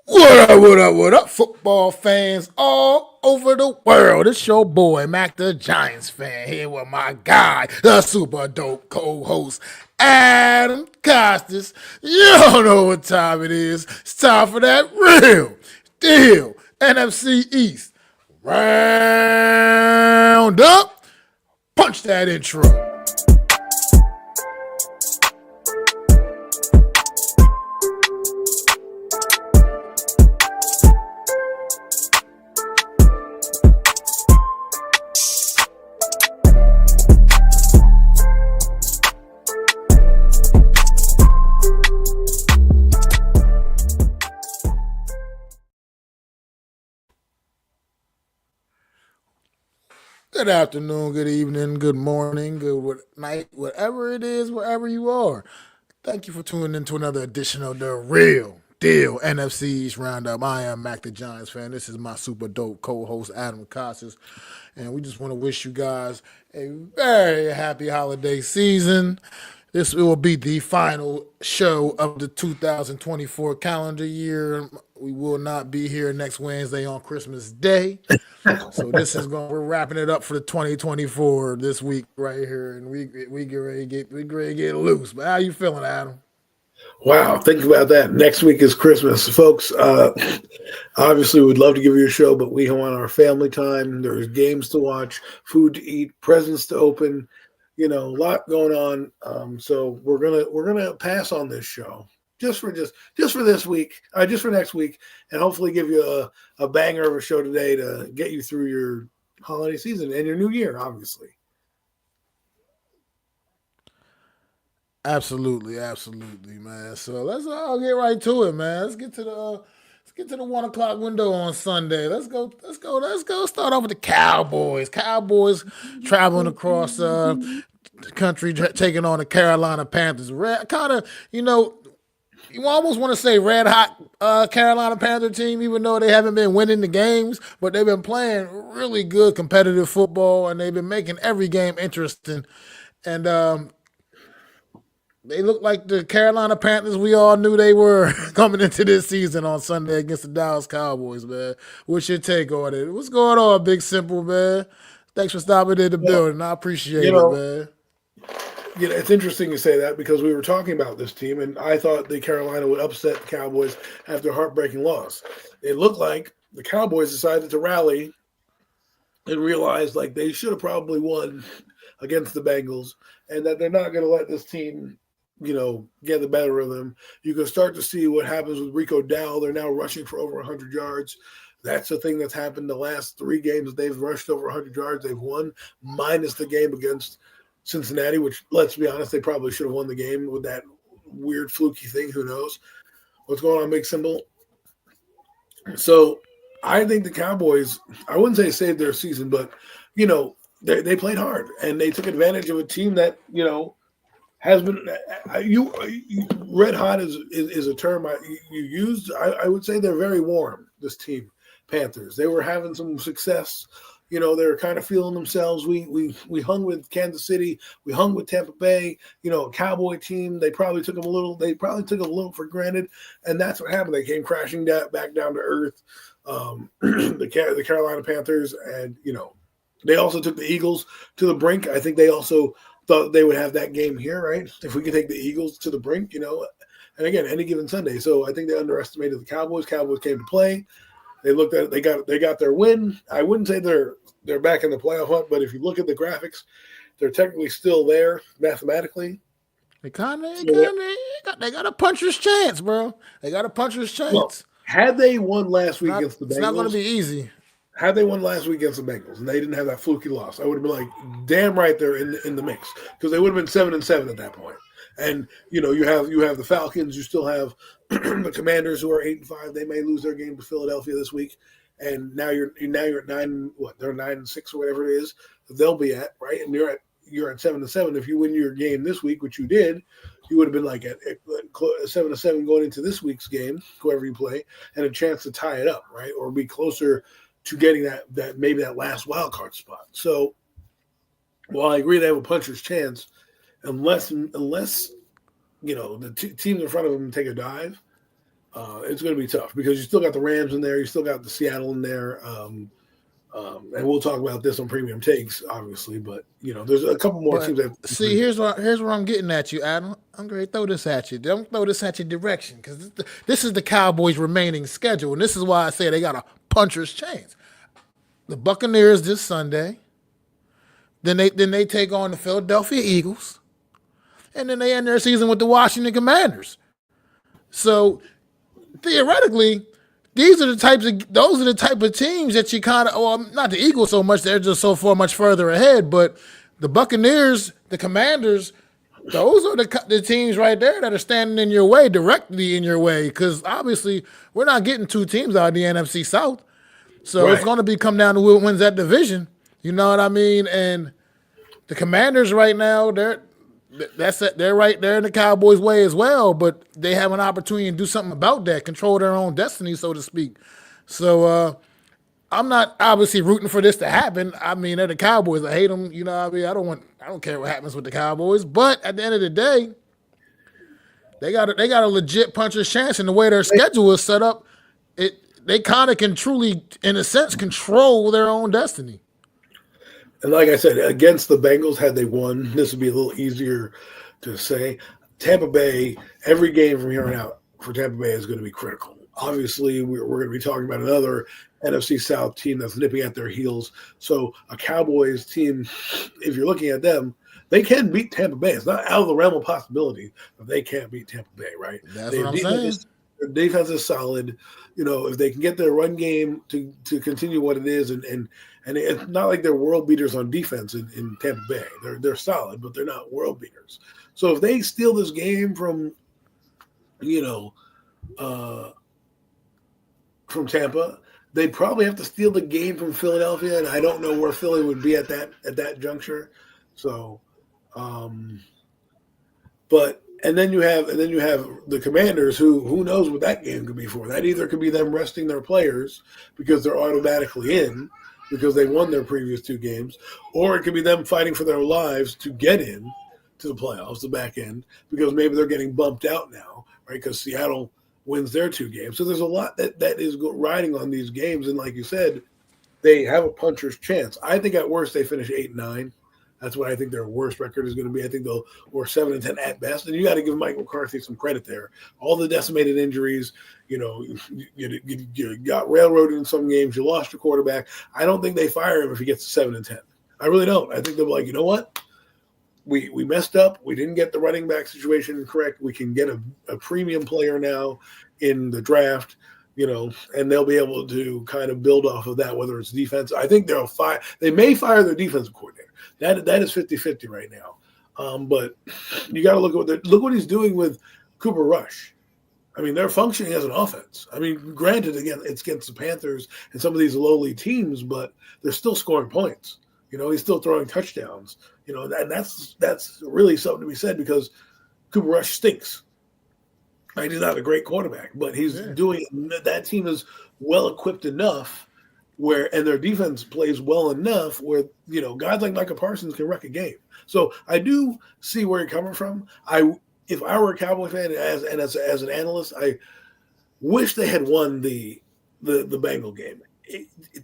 What up, football fans all over the world? It's your boy, Mac the Giants fan, here with my guy, the super dope co-host, Adam Costas. You don't know what time it is. It's time for that real deal NFC East round up. Punch that intro. Good afternoon, good evening, good morning, good night, whatever it is, wherever you are. Thank you for tuning in to another edition of the Real Deal NFC East Roundup. I am Mac the Giants fan. This is my super dope co-host Adam Costas, and we just want to wish you guys a very happy holiday season. This will be the final show of the 2024 calendar year. We will not be here next Wednesday on Christmas Day. So we're wrapping it up for the 2024 this week right here, and we get ready to get loose. But how you feeling, Adam? Wow, think about that. Next week is Christmas, folks. Obviously, we'd love to give you a show, but we want our family time. There's games to watch, food to eat, presents to open. A lot going on. So we're gonna pass on this show just for this week, just for next week, and hopefully give you a banger of a show today to get you through your holiday season and your new year, obviously. Absolutely, man. So let's all get right to it, man. Let's get to the 1 o'clock window on Sunday. Let's go. Start off with the Cowboys. Cowboys traveling across the country, taking on the Carolina Panthers. You almost want to say red hot Carolina Panther team, even though they haven't been winning the games, but they've been playing really good competitive football, and they've been making every game interesting. And they look like the Carolina Panthers we all knew they were coming into this season on Sunday against the Dallas Cowboys, man. What's your take on it? What's going on, Big Simple, man? Thanks for stopping in the building. I appreciate it, man. It's interesting you say that because we were talking about this team, and I thought the Carolina would upset the Cowboys after a heartbreaking loss. It looked like the Cowboys decided to rally and realized like they should have probably won against the Bengals, and that they're not going to let this team get the better of them. You can start to see what happens with Rico Dowell. They're now rushing for over 100 yards. That's the thing that's happened the last 3 games. They've rushed over 100 yards. They've won, minus the game against Cincinnati, which, let's be honest, they probably should have won the game with that weird fluky thing. Who knows what's going on, Big Symbol? So I think the Cowboys, I wouldn't say saved their season, but, they played hard, and they took advantage of a team that, has been red hot is a term you used. I would say they're very warm. This team, Panthers, they were having some success. They were kind of feeling themselves. We hung with Kansas City. We hung with Tampa Bay. A Cowboy team. They probably took them a little for granted, and that's what happened. They came crashing back down to earth. The Carolina Panthers, and they also took the Eagles to the brink. I think they also thought they would have that game here, right? If we could take the Eagles to the brink, and again, any given Sunday. So I think they underestimated the Cowboys. Cowboys came to play. They looked at it. They got their win. I wouldn't say they're back in the playoff hunt, but if you look at the graphics, they're technically still there mathematically. They got a puncher's chance, bro. They got a puncher's chance. Well, had they won last week against the Bengals, it's not going to be easy. Had they won last week against the Bengals and they didn't have that fluky loss, I would have been like, damn right they're in the mix, because they would have been 7-7 at that point. And you have the Falcons, you still have the Commanders who are 8-5. They may lose their game to Philadelphia this week, and now you're at 9. They're 9-6 or whatever it is they'll be at, right? And you're at 7-7. If you win your game this week, which you did, you would have been like at 7-7 going into this week's game, whoever you play, and a chance to tie it up, right, or be closer to getting that maybe that last wild card spot. So, while I agree they have a puncher's chance, unless the teams in front of them take a dive, it's going to be tough because you still got the Rams in there, you still got the Seattle in there, and we'll talk about this on Premium Takes, obviously. But there's a couple more But teams that. see, here's where I'm getting at you, Adam. I'm going to throw this at you. Don't throw this at your direction because this is the Cowboys' remaining schedule, and this is why I say they got a puncher's chance. The Buccaneers this Sunday. Then they take on the Philadelphia Eagles, and then they end their season with the Washington Commanders. So theoretically, those are the type of teams that you kind of, well, not the Eagles so much, they're just so far much further ahead, but the Buccaneers, the Commanders, those are the teams right there that are standing in your way, directly in your way, because obviously we're not getting two teams out of the NFC South. So It's going to come down to who wins that division. You know what I mean? And the Commanders right now, they're right there in the Cowboys' way as well, but they have an opportunity to do something about that, control their own destiny, so to speak. So I'm not obviously rooting for this to happen. I mean, they're the Cowboys. I hate them. You know what I mean? I don't care what happens with the Cowboys, but at the end of the day, they got a legit puncher's chance, and the way their schedule is set up, they kind of can truly, in a sense, control their own destiny. And like I said, against the Bengals, had they won, this would be a little easier to say. Tampa Bay, every game from here on out for Tampa Bay is going to be critical. Obviously, we're going to be talking about another NFC South team that's nipping at their heels. So a Cowboys team, if you're looking at them, they can beat Tampa Bay. It's not out of the realm of possibility that they can't beat Tampa Bay, right? That's what I'm saying. Their defense is solid. If they can get their run game to continue what it is, and it's not like they're world beaters on defense in Tampa Bay. They're solid, but they're not world beaters. So if they steal this game from Tampa, they'd probably have to steal the game from Philadelphia, and I don't know where Philly would be at that juncture. So, but. And then you have the Commanders, who knows what that game could be for. That either could be them resting their players because they're automatically in because they won their previous two games, or it could be them fighting for their lives to get in to the playoffs, the back end, because maybe they're getting bumped out now, right? Because Seattle wins their two games. So there's a lot that is riding on these games. And like you said, they have a puncher's chance. I think at worst they finish 8-9. That's what I think their worst record is going to be. I think they'll or 7-10 at best. And you got to give Mike McCarthy some credit there. All the decimated injuries, you got railroaded in some games. You lost your quarterback. I don't think they fire him if he gets to 7-10. I really don't. I think they'll be like, you know what? We messed up. We didn't get the running back situation correct. We can get a premium player now in the draft. And they'll be able to kind of build off of that, whether it's defense. I think they may fire their defensive coordinator. That is 50-50 right now. But you got to look what he's doing with Cooper Rush. I mean, they're functioning as an offense. I mean, granted, again, it's against the Panthers and some of these lowly teams, but they're still scoring points. He's still throwing touchdowns. And that's really something to be said because Cooper Rush stinks. Right? He's not a great quarterback, but he's doing that team is well equipped enough and their defense plays well enough where guys like Micah Parsons can wreck a game. So I do see where you're coming from. If I were a Cowboy fan as an analyst, I wish they had won the Bengal game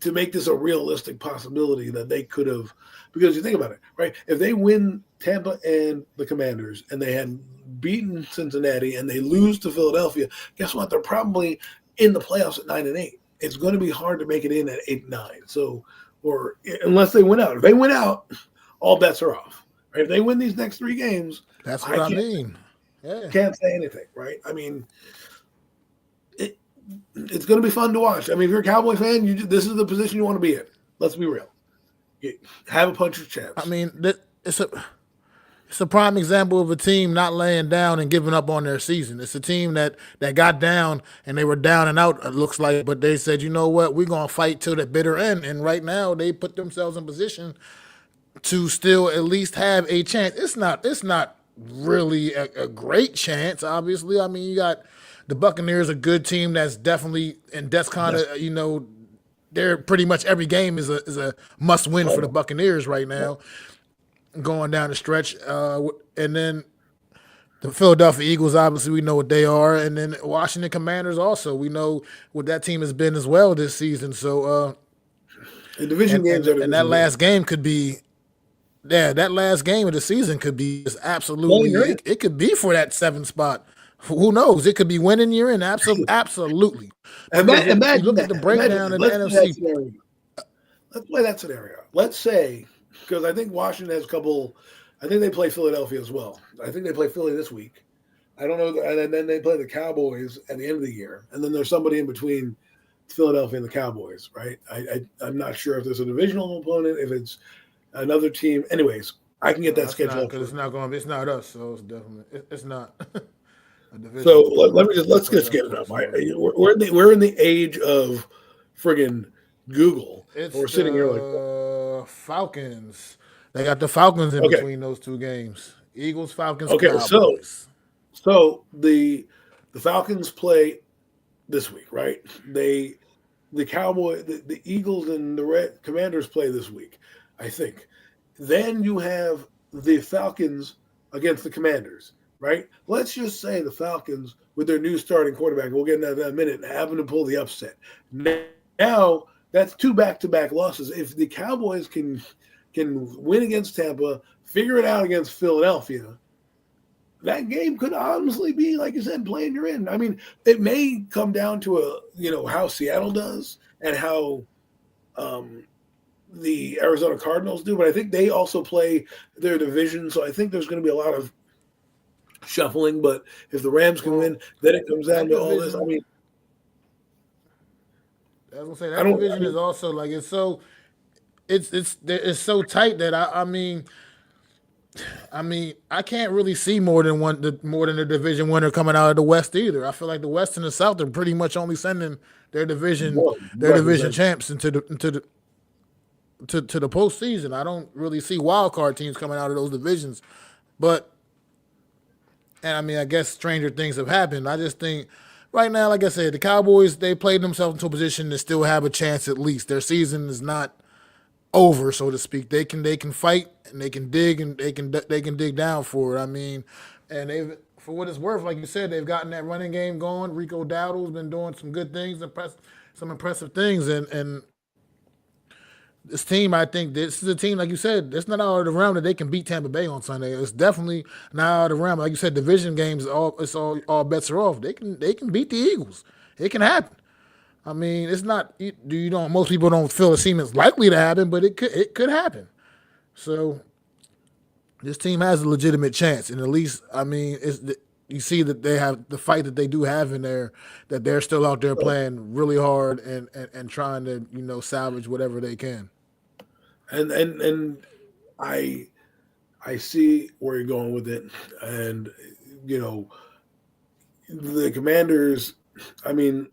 to make this a realistic possibility that they could have. Because you think about it, right? If they win Tampa and the Commanders and they had beaten Cincinnati and they lose to Philadelphia, guess what? They're probably in the playoffs at 9-8. It's going to be hard to make it in at 8-9. So, or unless they win out. If they win out, all bets are off. Right? If they win these next three games, that's what I mean. Yeah. Can't say anything, right? I mean, it's going to be fun to watch. I mean, if you're a Cowboy fan, this is the position you want to be in. Let's be real. You have a puncher's chance. I mean, it's a prime example of a team not laying down and giving up on their season. It's a team that got down and they were down and out, it looks like, but they said, you know what, we're going to fight till the bitter end. And right now they put themselves in position to still at least have a chance. It's not really a great chance, obviously. I mean, you got the Buccaneers, a good team that's definitely, and that's kind of, they're pretty much every game is a must win for the Buccaneers right now. Going down the stretch, and then The Philadelphia Eagles, obviously, we know what they are, and then Washington Commanders also. We know what that team has been as well this season. So, The division games are and that division games. last game could be, yeah, that last game of the season could be just absolutely. Bowling Green. It could be for that 7th spot. Who knows? It could be winning you're in. Absolutely, because if you Imagine look at that. the Imagine breakdown that. in the Let's play that NFC, scenario. Let's play that scenario. Let's say, because I think Washington has a couple. I think they play Philadelphia as well. I think they play Philly this week. I don't know, and then they play the Cowboys at the end of the year, and then there's somebody in between Philadelphia and the Cowboys, right? I'm not sure if there's a divisional opponent, if it's another team. Anyways, I can get that that's schedule not up because for it's you. not going. It's not us, so it's definitely it's not a So divisional let opponent. me just We'll let's put just that get it up. first. Yeah. We're in the age of friggin' Google, and It's we're sitting here like, the Falcons. They got the Falcons in okay, between those two games. Eagles, Falcons, okay. So Cowboys. so the Falcons play this week, right? The Eagles and the Red Commanders play this week, I think. Then you have the Falcons against the Commanders, right? Let's just say the Falcons with their new starting quarterback, we'll get into that in a minute, having to pull the upset. Now that's two back-to-back losses. If the Cowboys can win against Tampa, figure it out against Philadelphia, that game could honestly be, like you said, playing you're in. I mean, it may come down to how Seattle does and how the Arizona Cardinals do, but I think they also play their division, so I think there's going to be a lot of shuffling. But if the Rams can Well, win, then it comes down that to all this. I division, mean, I was gonna say I that don't. I division is mean, also like it's so tight that I mean I can't really see more than the division winner coming out of the West either. I feel like the West and the South are pretty much only sending one their division represent. champs to the postseason. I don't really see wild card teams coming out of those divisions, but and I mean I guess stranger things have happened. I just think right now, like I said, the Cowboys they played themselves into a position to still have a chance at least. Their season is not over, so to speak. They can fight and they can dig and they can dig down for it. I mean, and they've for what it's worth, like you said, they've gotten that running game going. Rico Dowdle's been doing some good things, some impressive things, and this team, I think this is a team, like you said, it's not out of the realm that they can beat Tampa Bay on Sunday. It's definitely not out of the realm. Like you said, division games, all bets are off. They can beat the Eagles. It can happen. I mean, it's not you don't most people don't feel it seems likely to happen, but it could happen. So this team has a legitimate chance, and at least I mean, you see that they have the fight that they do have in there, that they're still out there playing really hard and trying to salvage whatever they can. And I I see where you're going with it, and you know the Commanders. I mean,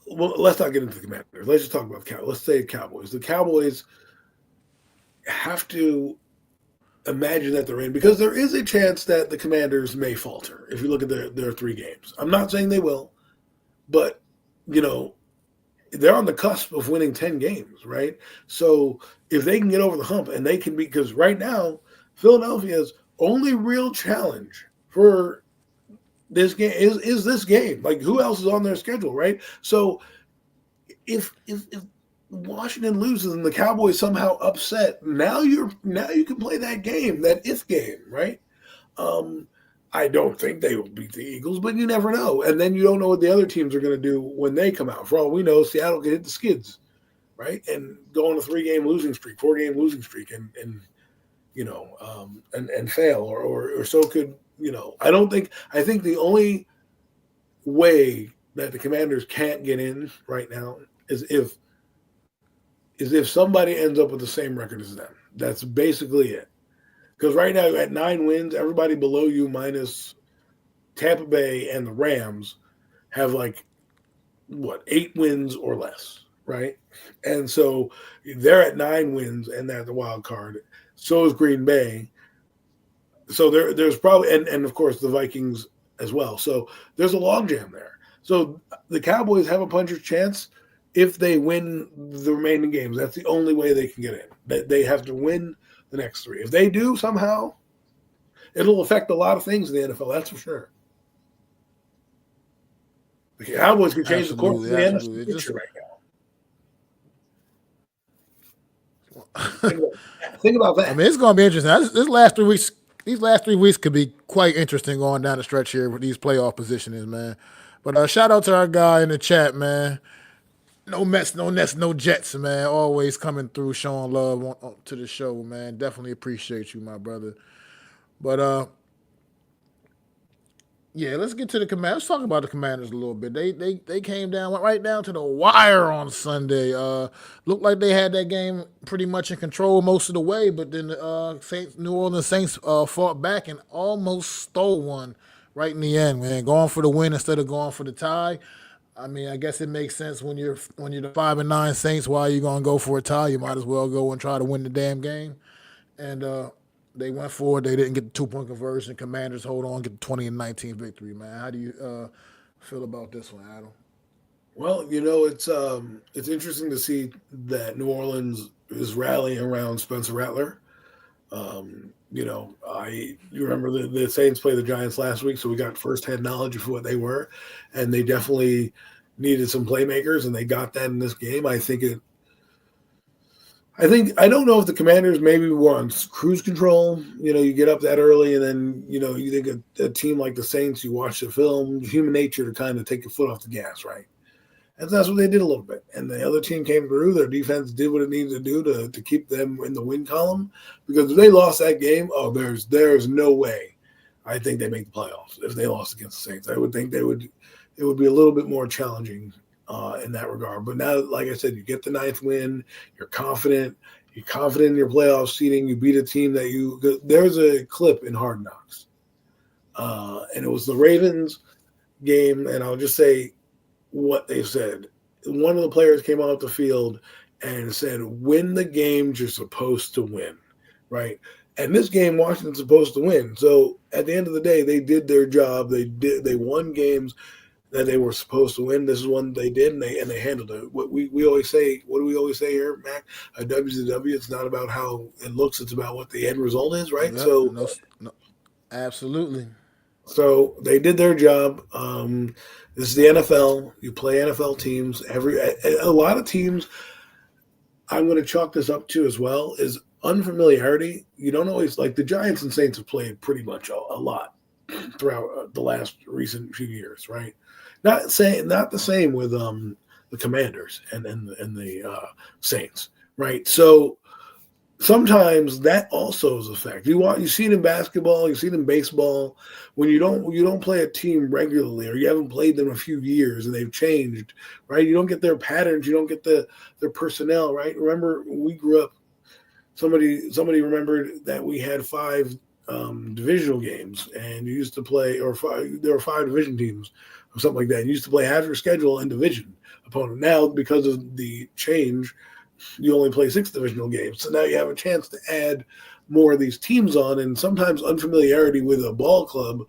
well, let's not get into the Commanders. Let's just talk about the Cowboys. Let's say Cowboys. The Cowboys have to imagine that they're in because there is a chance that the Commanders may falter if you look at their three games. I'm not saying they will, but you know they're on the cusp of winning 10 games, right? So if they can get over the hump and they can be, because right now Philadelphia's only real challenge for this game is this game. Like who else is on their schedule, right? So if Washington loses and the Cowboys somehow upset, now you can play that game, that if game, right? Um, I don't think they will beat the Eagles, but you never know. And then you don't know what the other teams are going to do when they come out. For all we know, Seattle could hit the skids, right, and go on a 3-game losing streak, 4-game losing streak, and and fail, or so could I don't think. I think the only way that the Commanders can't get in right now is if somebody ends up with the same record as them. That's basically it. Because right now, at 9 wins, everybody below you minus Tampa Bay and the Rams have like, 8 wins or less, right? And so they're at 9 wins and they're the wild card. So is Green Bay. So there's probably, and of course, the Vikings as well. So there's a logjam there. So the Cowboys have a puncher's chance if they win the remaining games. That's the only way they can get in. They have to win the next 3. If they do somehow, It'll affect a lot of things in the NFL. That's for sure. The Cowboys can change the course of Absolutely, the NFC absolutely. It future just right now. Think about I that. mean, it's going to be interesting. These last 3 weeks could be quite interesting going down the stretch here with these playoff positionings, man. But shout out to our guy in the chat, man. No Mets, no Nets, no Jets, man. Always coming through, showing love to the show, man. Definitely appreciate you, my brother. But yeah, let's get to the Commanders. Let's talk about the Commanders a little bit. They came down, went right down to the wire on Sunday. Looked like they had that game pretty much in control most of the way, but then the New Orleans Saints fought back and almost stole one right in the end, man. Going for the win instead of going for the tie. I mean, I guess it makes sense when you're the 5-9 Saints. Why are you gonna go for a tie? You might as well go and try to win the damn game. And they went for it. They didn't get the 2-point conversion. Commanders hold on, get the 20-19 victory, man. How do you feel about this one, Adam? Well, it's interesting to see that New Orleans is rallying around Spencer Rattler. You remember the Saints played the Giants last week, so we got firsthand knowledge of what they were, and they definitely needed some playmakers, and they got that in this game. I don't know if the Commanders maybe were on cruise control. You get up that early, and then you think a team like the Saints, you watch the film, human nature to kind of take your foot off the gas, right? And that's what they did a little bit. And the other team came through. Their defense did what it needed to do to keep them in the win column. Because if they lost that game, there's no way I think they make the playoffs if they lost against the Saints. I would think it would be a little bit more challenging in that regard. But now, like I said, you get the 9th win. You're confident. You're confident in your playoff seeding. You beat a team that there's a clip in Hard Knocks. And it was the Ravens game. And I'll just say, what they said. One of the players came off the field and said, win the games you're supposed to win, right? And this game, Washington's supposed to win. So at the end of the day, they did their job. They won games that they were supposed to win. This is one they did, and they handled it. What we always say, what do we always say here, Mac? A W is a W. It's not about how it looks. It's about what the end result is, right? Yep. So No, absolutely. So they did their job. This is the NFL. You play NFL teams. A lot of teams, I'm going to chalk this up to as well, is unfamiliarity. You don't always, like the Giants and Saints have played pretty much a lot throughout the last recent few years, right? Not the same with the Commanders and the Saints, right? So sometimes that also is a fact. You see it in basketball, you see it in baseball. When you don't play a team regularly, or you haven't played them a few years and they've changed, right? You don't get their patterns, you don't get their personnel, right? Remember when we grew up, somebody remembered that we had 5 divisional games, and you used to play, there were 5 division teams or something like that. You used to play half your schedule and division opponent. Now, because of the change, you only play 6 divisional games. So now you have a chance to add more of these teams on, and sometimes unfamiliarity with a ball club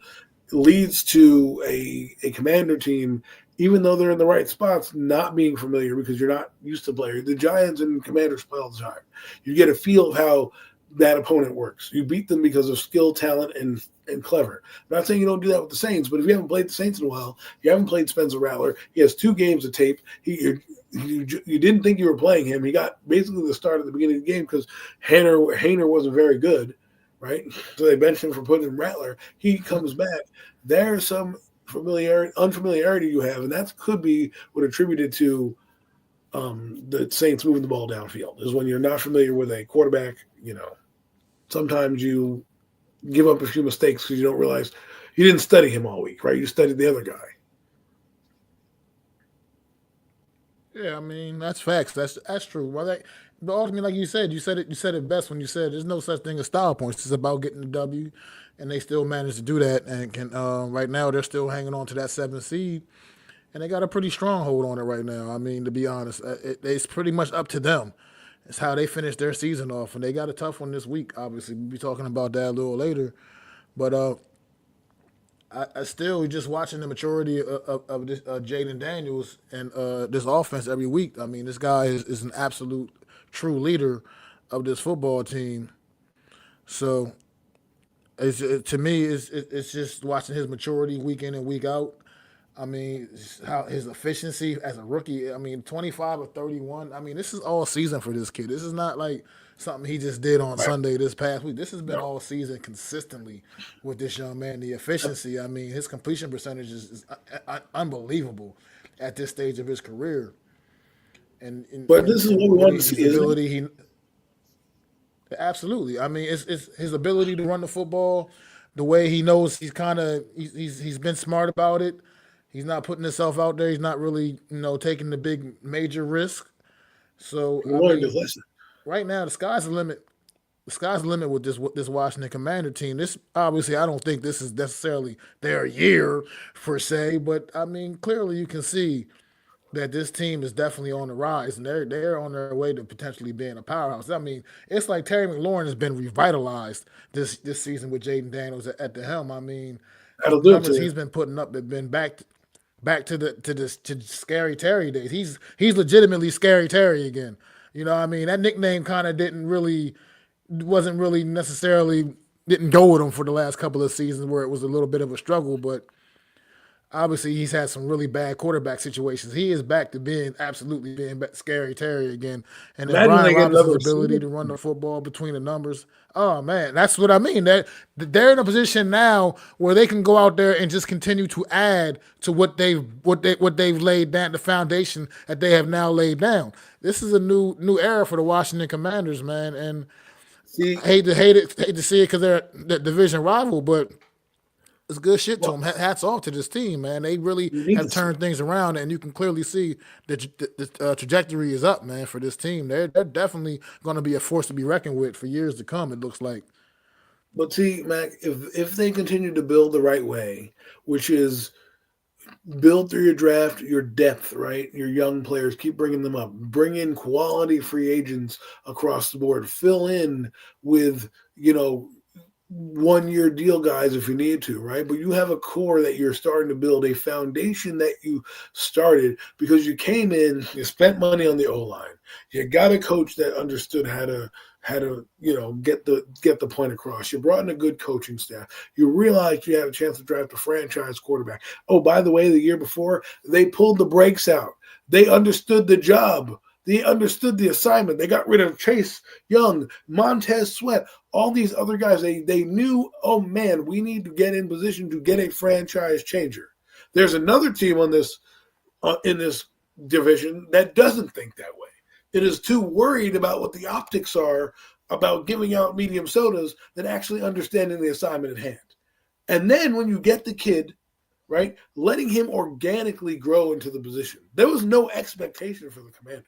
leads to a commander team, even though they're in the right spots, not being familiar because you're not used to playing. The Giants and Commanders play all the time. You get a feel of how that opponent works. You beat them because of skill, talent, and clever. I'm not saying you don't do that with the Saints, but if you haven't played the Saints in a while, you haven't played Spencer Rattler. He has 2 games of tape. You didn't think you were playing him. He got basically the start at the beginning of the game because Hainer wasn't very good, right? So they benched him for putting in Rattler. He comes back. There's some unfamiliarity you have, and that could be what attributed to the Saints moving the ball downfield, is when you're not familiar with a quarterback. Sometimes you give up a few mistakes because you don't realize you didn't study him all week, right? You studied the other guy. Yeah, I mean that's facts. That's true. Well, but ultimately, like you said it best when you said there's no such thing as style points. It's about getting the W, and they still managed to do that. And can right now they're still hanging on to that 7th seed, and they got a pretty strong hold on it right now. I mean, to be honest, it's pretty much up to them. It's how they finish their season off, and they got a tough one this week. Obviously, we'll be talking about that a little later. But I still just watching the maturity of this Jaden Daniels and this offense every week. I mean, this guy is an absolute true leader of this football team. So To me, it's just watching his maturity week in and week out. I mean, how his efficiency as a rookie. I mean, 25 or 31. I mean, this is all season for this kid. This is not like something he just did on Right. Sunday this past week. This has been No. all season consistently with this young man. The efficiency. I mean, his completion percentage is unbelievable at this stage of his career. But this is what we What wanted to his see, isn't it? ability. He absolutely. I mean, it's his ability to run the football, the way he knows he's kind of he's been smart about it. He's not putting himself out there. He's not really taking the big major risk. So We I learned his mean, lesson. right now the sky's the limit. The sky's the limit with this Washington Commander team. This obviously I don't think this is necessarily their year per se, but I mean clearly you can see that this team is definitely on the rise, and they're on their way to potentially being a powerhouse. I mean, it's like Terry McLaurin has been revitalized this season with Jaden Daniels at the helm. I mean, That'll the do it to numbers you. he's been putting up have been back to scary Terry days. He's legitimately scary Terry again. You know, what I mean, that nickname kind of didn't really wasn't really necessarily didn't go with him for the last couple of seasons where it was a little bit of a struggle, but obviously he's had some really bad quarterback situations. He is back to being absolutely being scary Terry again. And then Imagine Brian they get another Robinson's ability receiver. to run the football between the numbers. Oh man, that's what I mean. They're in a position now where they can go out there and just continue to add to what they've laid down, the foundation that they have now laid down. This is a new era for the Washington Commanders, man. And I See, hate to see it because they're the division rival, but it's good shit to well, them. Hats off to this team, man. They really you need have to see turned it. things around, and you can clearly see that the trajectory is up, man. For this team, they're definitely going to be a force to be reckoned with for years to come. It looks like. But see, Mac, if they continue to build the right way, which is build through your draft, your depth, right? Your young players, keep bringing them up. Bring in quality free agents across the board. Fill in with, 1 year deal guys if you need to, right? But you have a core that you're starting to build, a foundation that you started because you came in, you spent money on the O line. You got a coach that understood how to get the point across. You brought in a good coaching staff. You realized you had a chance to draft a franchise quarterback. Oh, by the way, the year before they pulled the brakes out. They understood the job. They understood the assignment. They got rid of Chase Young, Montez Sweat, all these other guys. They knew, oh man, we need to get in position to get a franchise changer. There's another team on this in this division that doesn't think that way. It is too worried about what the optics are about giving out medium sodas than actually understanding the assignment at hand. And then when you get the kid, right, letting him organically grow into the position. There was no expectation for the Commanders.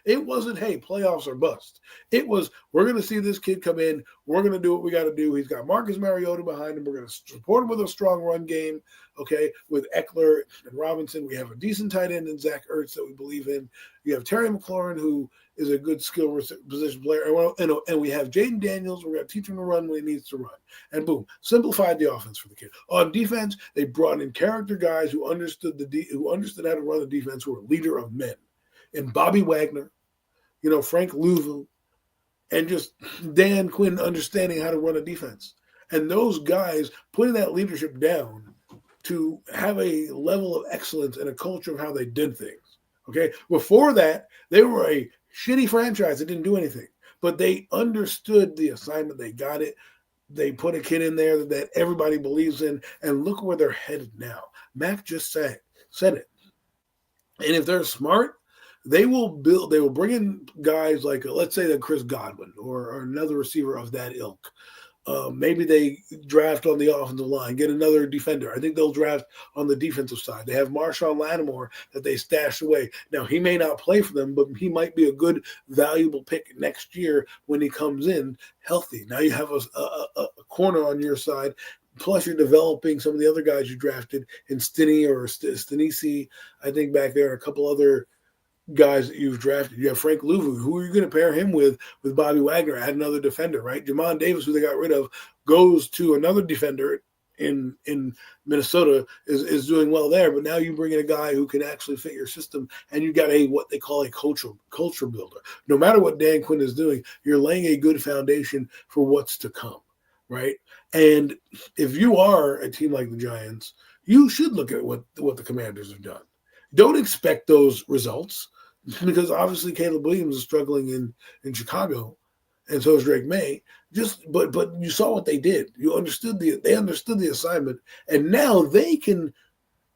It wasn't, hey, playoffs or bust. It was, we're going to see this kid come in. We're going to do what we got to do. He's got Marcus Mariota behind him. We're going to support him with a strong run game, okay, with Eckler and Robinson. We have a decent tight end in Zach Ertz that we believe in. You have Terry McLaurin, who is a good skill position player. And we have Jaden Daniels. We're going to teach him to run when he needs to run. And boom, simplified the offense for the kid. On defense, they brought in character guys who understood who understood how to run the defense, who were leader of men. And Bobby Wagner, Frank Louvu, and just Dan Quinn understanding how to run a defense. And those guys putting that leadership down to have a level of excellence and a culture of how they did things. Okay. Before that, they were a shitty franchise that didn't do anything. But they understood the assignment. They got it. They put a kid in there that everybody believes in. And look where they're headed now. Mac just said it. And if they're smart, they will bring in guys like, let's say, that Chris Godwin or another receiver of that ilk. Maybe they draft on the offensive line, get another defender. I think they'll draft on the defensive side. They have Marshawn Lattimore that they stashed away. Now, he may not play for them, but he might be a good, valuable pick next year when he comes in healthy. Now you have a corner on your side. Plus, you're developing some of the other guys you drafted in Stinney or Stanisi, I think, back there, and a couple other guys that you've drafted. You have Frank Louvu. Who are you going to pair him with Bobby Wagner? Add another defender, right? Jamon Davis, who they got rid of, goes to another defender in Minnesota, is doing well there. But now you bring in a guy who can actually fit your system, and you got what they call a culture builder. No matter what Dan Quinn is doing, you're laying a good foundation for what's to come. right? And if you are a team like the Giants, you should look at what the Commanders have done. Don't expect those results because obviously Caleb Williams is struggling in Chicago, and so is Drake May. But you saw what they did. They understood the assignment, and now they can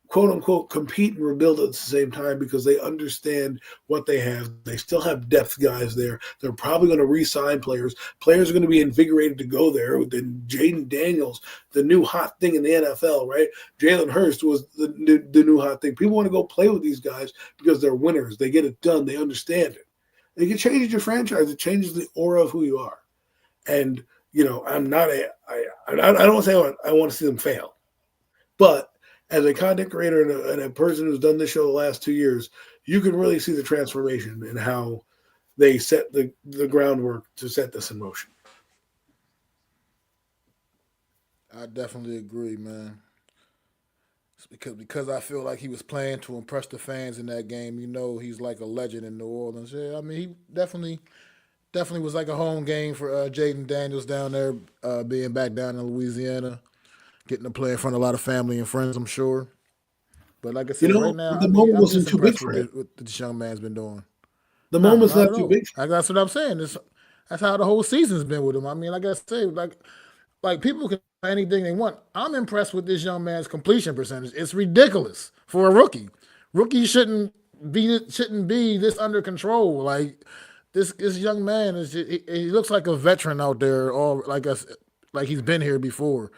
quote unquote compete and rebuild at the same time because they understand what they have. They still have depth guys there. They're probably going to re-sign players. Players are going to be invigorated to go there. Then Jaden Daniels, the new hot thing in the NFL, right? Jalen Hurst was the new hot thing. People want to go play with these guys because they're winners. They get it done. They understand it. It changes your franchise. It changes the aura of who you are. And I'm not I don't want to say I want to see them fail, but as a content creator and a person who's done this show the last 2 years, you can really see the transformation and how they set the groundwork to set this in motion. I definitely agree, man. It's because I feel like he was playing to impress the fans in that game. He's like a legend in New Orleans. Yeah, I mean, he definitely was like a home game for Jaden Daniels down there, being back down in Louisiana, getting to play in front of a lot of family and friends. I'm sure. But like I said, right now, The moment I'm wasn't just too big impressed for him. what this young man's been doing. The Nah, moment's not not at too all. big for That's what I'm saying. That's how the whole season's been with him. I mean, like I said, like people can say anything they want. I'm impressed with this young man's completion percentage. It's ridiculous for a rookie. Rookies shouldn't be this under control. Like this young man he looks like a veteran out there, all like he's been here before.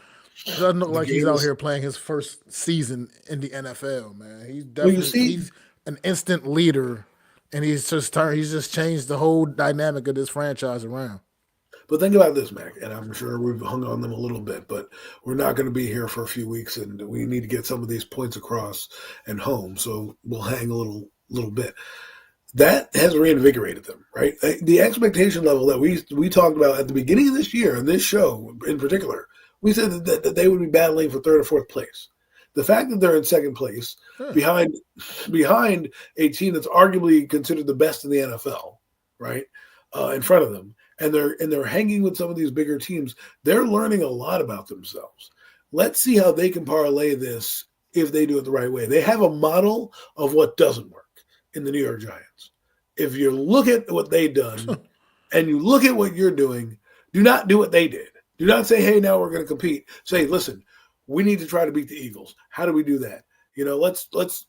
Doesn't look him. The like he's game out is here playing his first season in the NFL, man. well, you see, He's an instant leader, and he's just changed the whole dynamic of this franchise around. but think about this, Mac, and I'm sure we've hung on them a little bit, but we're not going to be here for a few weeks, and we need to get some of these points across and home. So we'll hang a little bit. That has reinvigorated them, right? The expectation level that we talked about at the beginning of this year, and this show in particular, we said that they would be battling for third or fourth place. The fact that they're in second place Yeah. behind behind a team that's arguably considered the best in the NFL, right, in front of them, and they're hanging with some of these bigger teams, they're learning a lot about themselves. Let's see how they can parlay this if they do it the right way. They have a model of what doesn't work in the New York Giants. If you look at what they've done and you look at what you're doing, do not do what they did. Do not say, hey, now we're going to compete. Say, listen, we need to try to beat the Eagles. How do we do that? Let's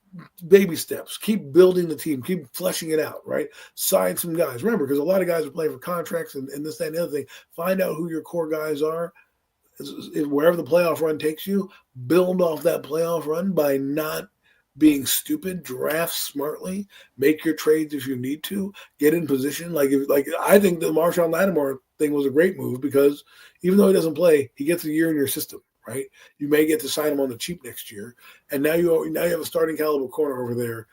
baby steps. Keep building the team. Keep fleshing it out, right? Sign some guys. Remember, because a lot of guys are playing for contracts and this, that, and the other thing. Find out who your core guys are. Wherever the playoff run takes you, build off that playoff run by not being stupid. Draft smartly. Make your trades if you need to. Get in position. I think the Marshawn Lattimore thing was a great move because even though he doesn't play, he gets a year in your system. Right, you may get to sign him on the cheap next year, and now you have a starting caliber corner over there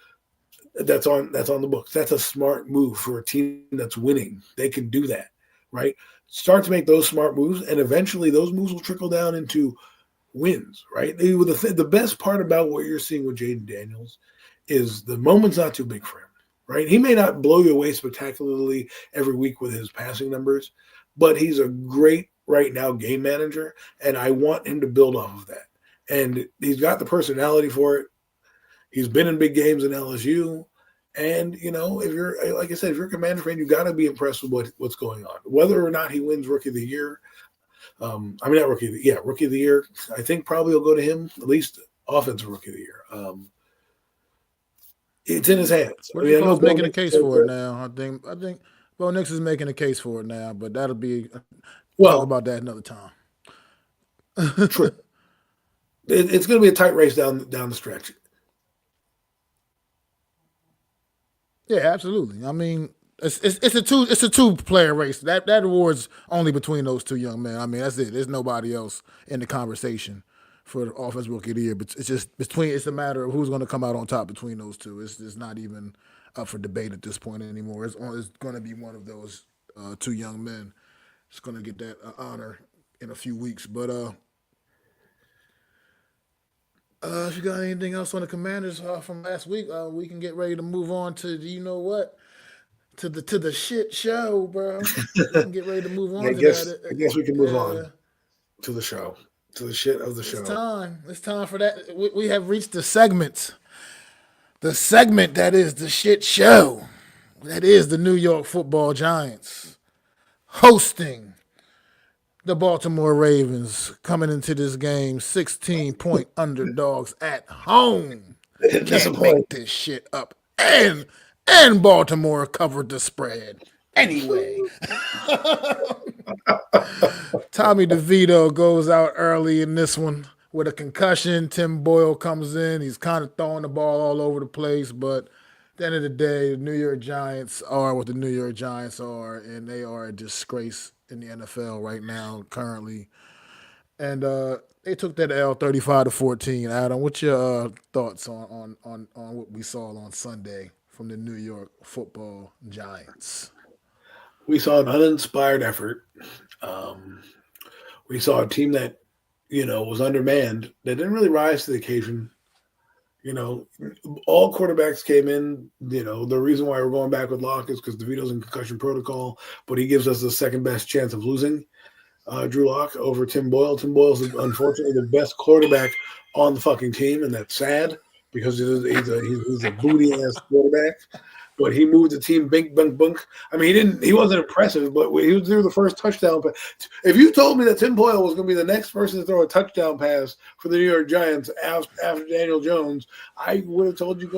that's on the books. That's a smart move for a team that's winning. They can do that, right? Start to make those smart moves, and eventually those moves will trickle down into wins, right? The best part about what you're seeing with Jaden Daniels is the moment's not too big for him, right? He may not blow you away spectacularly every week with his passing numbers, but he's a great right now game manager, and I want him to build off of that. And he's got the personality for it. He's been in big games in LSU. And, if you're, like I said, if you're a Commander fan, you got to be impressed with what's going on. Whether or not he wins Rookie of the Year, not Rookie of the Year, Rookie of the Year, I think probably will go to him, at least Offensive Rookie of the Year. It's in his hands. What I do you mean, I call know is Bo making a Nix case said for it that. now? I think Bo Nix is making a case for it now, but that'll be talk Well, about that another time. true. It's going to be a tight race down the stretch. Yeah, absolutely. I mean, it's a two player race. That award's only between those two young men. I mean, that's it. There's nobody else in the conversation for the offense rookie of the year. But it's a matter of who's going to come out on top between those two. It's not even up for debate at this point anymore. It's going to be one of those two young men. It's going to get that honor in a few weeks. But if you got anything else on the Commanders from last week, we can get ready to move on to you know what to the shit show, bro. We can get ready to move I on to guess that. I guess we can move on. to the show, to the shit of the It's show. time. It's time for that. We have reached the segment. The segment that is the shit show. That is the New York Football Giants hosting the Baltimore Ravens, coming into this game 16-point underdogs at home. Can't Disappointing. make this shit up. And Baltimore covered the spread. Anyway, Tommy DeVito goes out early in this one with a concussion. Tim Boyle comes in. He's kind of throwing the ball all over the place, but at the end of the day, the New York Giants are what the New York Giants are, and they are a disgrace in the NFL right now, currently. And they took that L 35-14. Adam, what's your thoughts on what we saw on Sunday from the New York Football Giants? We saw an uninspired effort. Um, we saw a team that, was undermanned. They didn't really rise to the occasion. All quarterbacks came in. The reason why we're going back with Locke is because DeVito's in concussion protocol, but he gives us the second best chance of losing. Drew Lock over Tim Boyle. Tim Boyle's unfortunately the best quarterback on the fucking team, and that's sad because he's a booty ass quarterback. But he moved the team bink bunk bunk. I mean, he wasn't impressive, but he was through the first touchdown. But if you told me that Tim Boyle was going to be the next person to throw a touchdown pass for the New York Giants after Daniel Jones, I would have told you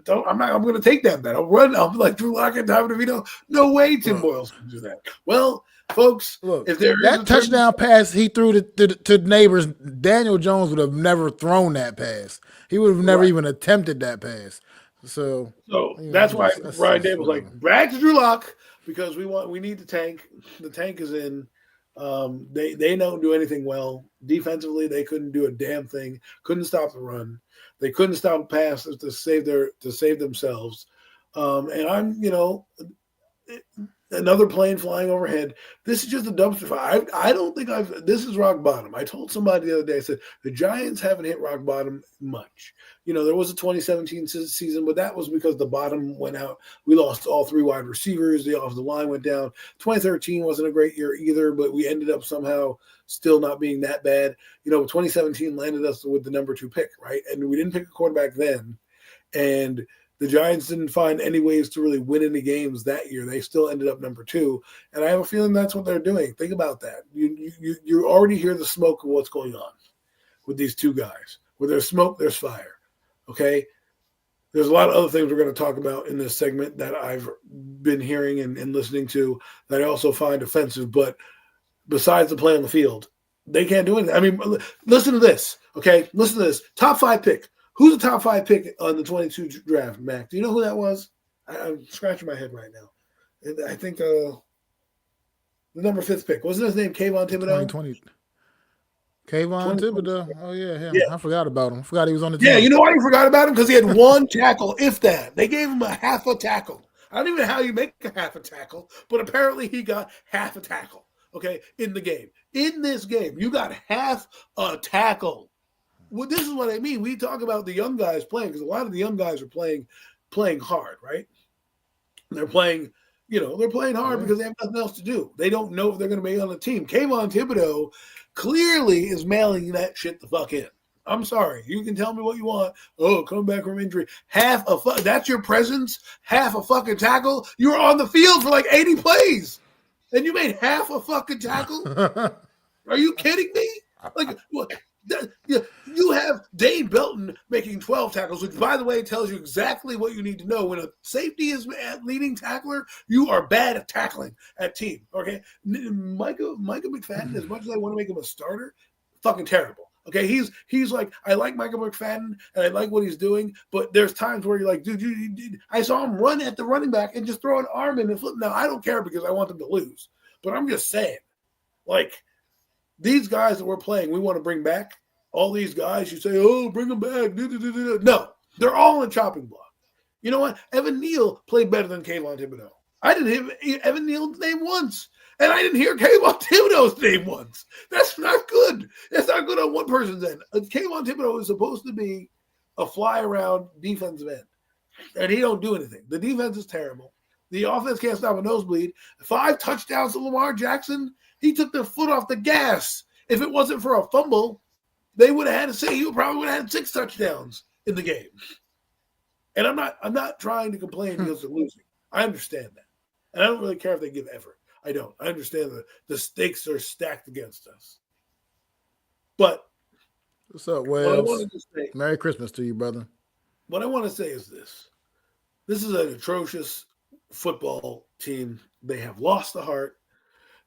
don't. I'm going to take that bet. I'll run. I'll be like Drew Lock and Tommy DeVito. No way, Tim Boyle's going to do that. Well, folks, look, if there that touchdown pass he threw to neighbors, Daniel Jones would have never thrown that pass. He would have never even attempted that pass. So that's why Ryan Day was like, back to Drew Lock because we need the tank. The tank is in. They don't do anything well defensively. They couldn't do a damn thing. Couldn't stop the run. They couldn't stop passes to save themselves. And I'm another plane flying overhead. This is just a dumpster fire. I don't think this is rock bottom. I told somebody the other day, I said, the Giants haven't hit rock bottom much. There was a 2017 season, but that was because the bottom went out. We lost all three wide receivers. The offensive line went down. 2013 wasn't a great year either, but we ended up somehow still not being that bad. 2017 landed us with the number 2 pick, right? And we didn't pick a quarterback then. And the Giants didn't find any ways to really win any games that year. They still ended up number 2. And I have a feeling that's what they're doing. Think about that. You already hear the smoke of what's going on with these two guys. Where there's smoke, there's fire. Okay? There's a lot of other things we're going to talk about in this segment that I've been hearing and listening to that I also find offensive. But besides the play on the field, they can't do anything. I mean, listen to this. Okay? Listen to this. Top 5 pick. Who's the top 5 pick on the 22 draft, Mac? Do you know who that was? I'm scratching my head right now. I think the number 5th pick. Wasn't his name Kayvon Thibodeau? 2020. Kayvon Thibodeau. Oh, yeah, him. Yeah. I forgot about him. I forgot he was on the team. Yeah, you know why you forgot about him? Because he had 1 tackle, if that. They gave him a half a tackle. I don't even know how you make a half a tackle, but apparently he got half a tackle, okay, in the game. In this game, you got half a tackle. Well, this is what I mean. We talk about the young guys playing because a lot of the young guys are playing hard, right? They're playing hard because they have nothing else to do. They don't know if they're going to be on the team. Kayvon Thibodeau clearly is mailing that shit the fuck in. I'm sorry. You can tell me what you want. Oh, come back from injury. That's your presence? Half a fucking tackle? You were on the field for like 80 plays, and you made half a fucking tackle? Are you kidding me? Like, what? You have Dane Belton making 12 tackles, which, by the way, tells you exactly what you need to know. When a safety is leading tackler, you are bad at tackling at team. Okay, Micah McFadden, as much as I want to make him a starter, fucking terrible. Okay, he's like, I like Micah McFadden and I like what he's doing, but there's times where you're like, dude, I saw him run at the running back and just throw an arm in and flip. Now, I don't care because I want them to lose, but I'm just saying, like, these guys that we're playing, we want to bring back. All these guys, you say, oh, bring them back. No, they're all in chopping block. You know what? Evan Neal played better than Kayvon Thibodeau. I didn't hear Evan Neal's name once, and I didn't hear Kayvon Thibodeau's name once. That's not good. That's not good on one person's end. Kayvon Thibodeau is supposed to be a fly-around defensive end, and he don't do anything. The defense is terrible. The offense can't stop a nosebleed. 5 touchdowns to Lamar Jackson. He took the foot off the gas If it wasn't for a fumble, they would have had to say you probably would have had 6 touchdowns in the game. And I'm not trying to complain because they're losing. I understand that. And I don't really care if they give effort. I don't. I understand that the stakes are stacked against us. But What's up, what I Wells? wanted to say, Merry Christmas to you, brother. what I want to say is this. This is an atrocious football team. They have lost the heart.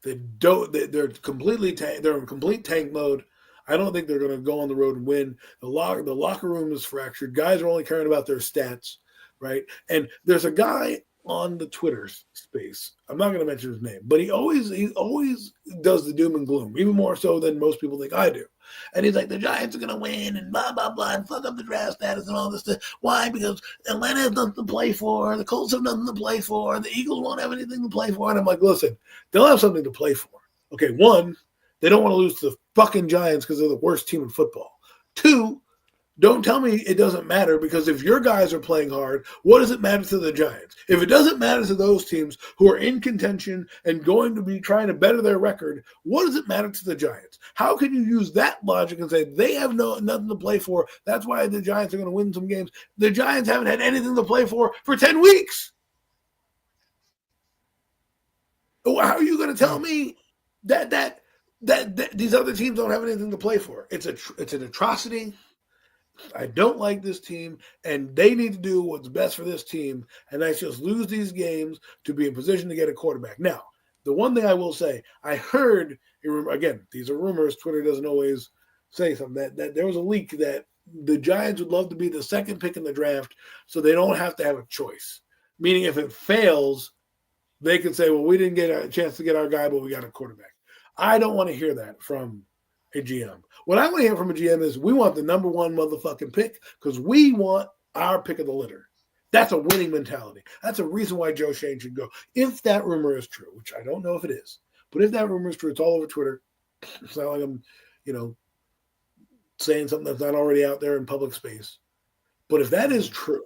They're completely they're in complete tank mode. I don't think they're going to go on the road and win. The locker room is fractured. Guys are only caring about their stats, right? And there's a guy on the Twitter space. I'm not going to mention his name, but he always does the doom and gloom, even more so than most people think I do. And he's like, the Giants are going to win and blah, blah, blah, and fuck up the draft status and all this stuff. Why? Because Atlanta has nothing to play for. The Colts have nothing to play for. The Eagles won't have anything to play for. And I'm like, listen, they'll have something to play for. Okay, one, they don't want to lose to the fucking Giants because they're the worst team in football. Two, don't tell me it doesn't matter, because if your guys are playing hard, what does it matter to the Giants? If it doesn't matter to those teams who are in contention and going to be trying to better their record, what does it matter to the Giants? How can you use that logic and say they have nothing to play for? That's why the Giants are going to win some games. The Giants haven't had anything to play for 10 weeks. How are you going to tell me that these other teams don't have anything to play for? It's an atrocity. I don't like this team, and they need to do what's best for this team, and that's just lose these games to be in position to get a quarterback. Now, the one thing I will say, I heard, again, these are rumors, Twitter doesn't always say something, that there was a leak that the Giants would love to be the second pick in the draft so they don't have to have a choice. Meaning if it fails, they can say, well, we didn't get a chance to get our guy, but we got a quarterback. I don't want to hear that from a GM. What I want to hear from a GM is we want the number one motherfucking pick because we want our pick of the litter. That's a winning mentality. That's a reason why Joe Shane should go. If that rumor is true, which I don't know if it is, but if that rumor is true, it's all over Twitter. It's not like I'm, saying something that's not already out there in public space. But if that is true,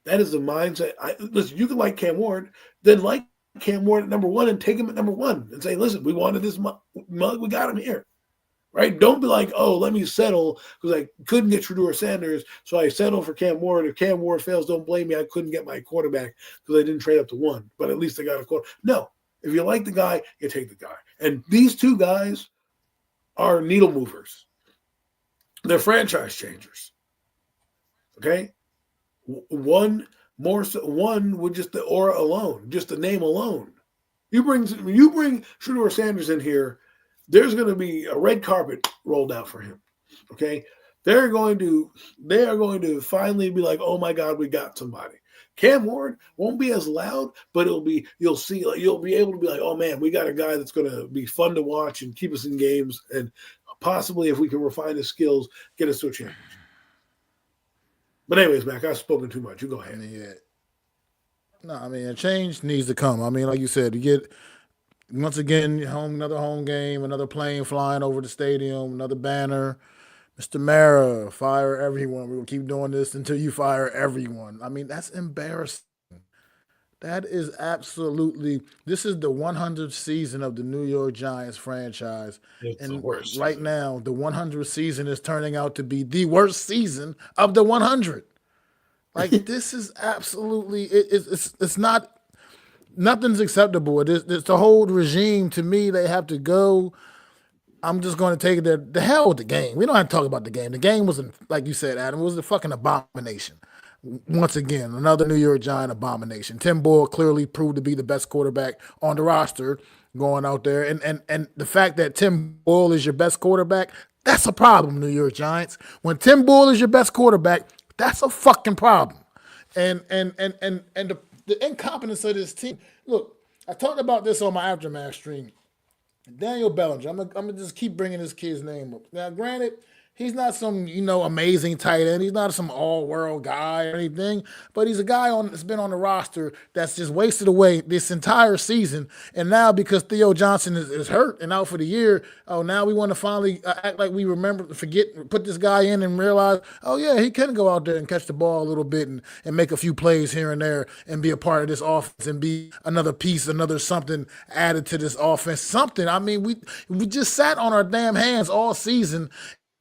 that is the mindset. Listen, you can like Cam Ward, then like Cam Ward at number one and take him at number one and say, listen, we wanted this mug, we got him here. Right? Don't be like, oh, let me settle because I couldn't get Shedeur Sanders, so I settled for Cam Ward. If Cam Ward fails, don't blame me. I couldn't get my quarterback because I didn't trade up to one, but at least I got a quarter. No, if you like the guy, you take the guy. And these two guys are needle movers. They're franchise changers. Okay? One with just the aura alone, just the name alone. You bring Shedeur Sanders in here, there's going to be a red carpet rolled out for him. Okay, they are going to finally be like, oh my God, we got somebody. Cam Ward won't be as loud, but you'll be able to be like, oh man, we got a guy that's going to be fun to watch and keep us in games, and possibly if we can refine his skills, get us to a championship. But anyways, Mac, I've spoken too much. You go ahead. Yeah. No, a change needs to come. Like you said, you get. Once again, another home game, another plane flying over the stadium, another banner. Mr. Mara, fire everyone. We're going to keep doing this until you fire everyone. That's embarrassing. That is absolutely – this is the 100th season of the New York Giants franchise. It's the worst right season. Now, the 100th season is turning out to be the worst season of the 100. This is absolutely – it's not – nothing's acceptable. It's the whole regime. To me, they have to go. I'm just going to take it the hell with the game. We don't have to talk about the game. The game was, like you said, Adam, it was a fucking abomination. Once again, another New York Giant abomination. Tim Boyle clearly proved to be the best quarterback on the roster going out there. And the fact that Tim Boyle is your best quarterback, that's a problem, New York Giants. When Tim Boyle is your best quarterback, that's a fucking problem. And the incompetence of this team. Look, I talked about this on my Aftermath stream. Daniel Bellinger. I'm gonna just keep bringing this kid's name up. Now, granted, He's not some, amazing tight end. He's not some all-world guy or anything. But he's a guy that's been on the roster that's just wasted away this entire season. And now because Theo Johnson is hurt and out for the year, now we want to finally act like we put this guy in and realize, oh yeah, he can go out there and catch the ball a little bit and make a few plays here and there and be a part of this offense and be another piece, another something added to this offense. Something. I mean, we just sat on our damn hands all season.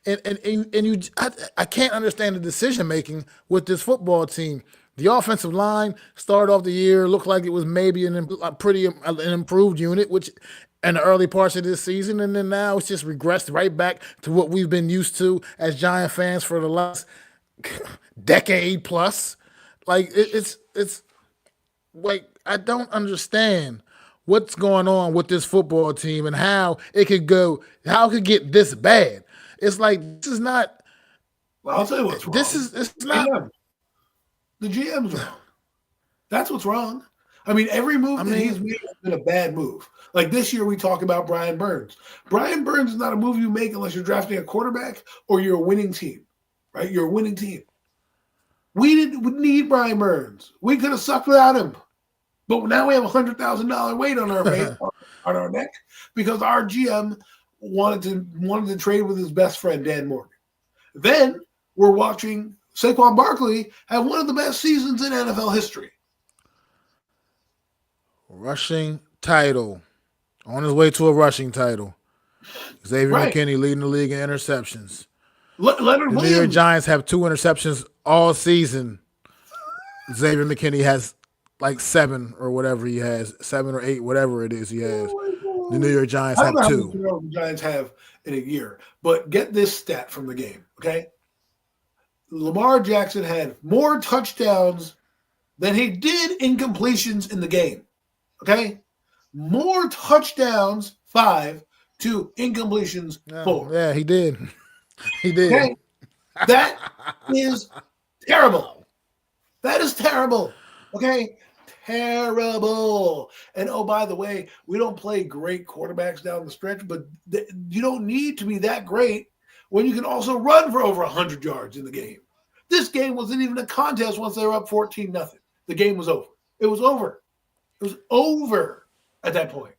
I can't understand the decision making with this football team. The offensive line started off the year looked like it was maybe an improved unit, which in the early parts of this season, and then now it's just regressed right back to what we've been used to as Giant fans for the last decade plus. Like it's like I don't understand what's going on with this football team and how it could get this bad. It's like this is not. Well, I'll tell you what's wrong. It's not. The GM's wrong. That's what's wrong. I mean, every move that he's made has been a bad move. Like this year, we talk about Brian Burns. Brian Burns is not a move you make unless you're drafting a quarterback or you're a winning team, right? You're a winning team. We didn't need Brian Burns. We could have sucked without him. But now we have $100,000 weight on our neck because our GM wanted to trade with his best friend, Dan Morgan. Then we're watching Saquon Barkley have one of the best seasons in NFL history. Rushing title. On his way to a rushing title. Xavier McKinney leading the league in interceptions. Leonard the New York Giants have 2 interceptions all season. Xavier McKinney has like 7 or whatever he has. 7 or 8, whatever it is he has. The New York Giants have 2. I don't know how the Giants have in a year, but get this stat from the game, okay? Lamar Jackson had more touchdowns than he did incompletions in the game, okay? More touchdowns, 5, to incompletions, 4. Yeah, he did. He did. Okay? That is terrible. That is terrible, okay? Terrible. And oh, by the way, we don't play great quarterbacks down the stretch, but you don't need to be that great when you can also run for over 100 yards in the game. This game wasn't even a contest once they were up 14-0. The game was over. It was over. It was over at that point.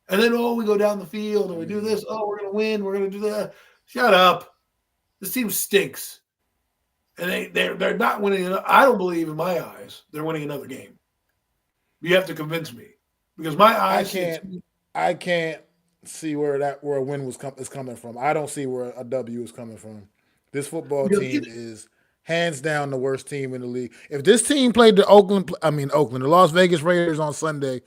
And then, we go down the field and we do this. Oh, we're going to win. We're going to do that. Shut up. This team stinks. And they're not winning. I don't believe in my eyes they're winning another game. You have to convince me because my eyes. I can't see where a win is coming from. I don't see where a W is coming from. This football team is hands down the worst team in the league. If this team played the the Las Vegas Raiders on Sunday,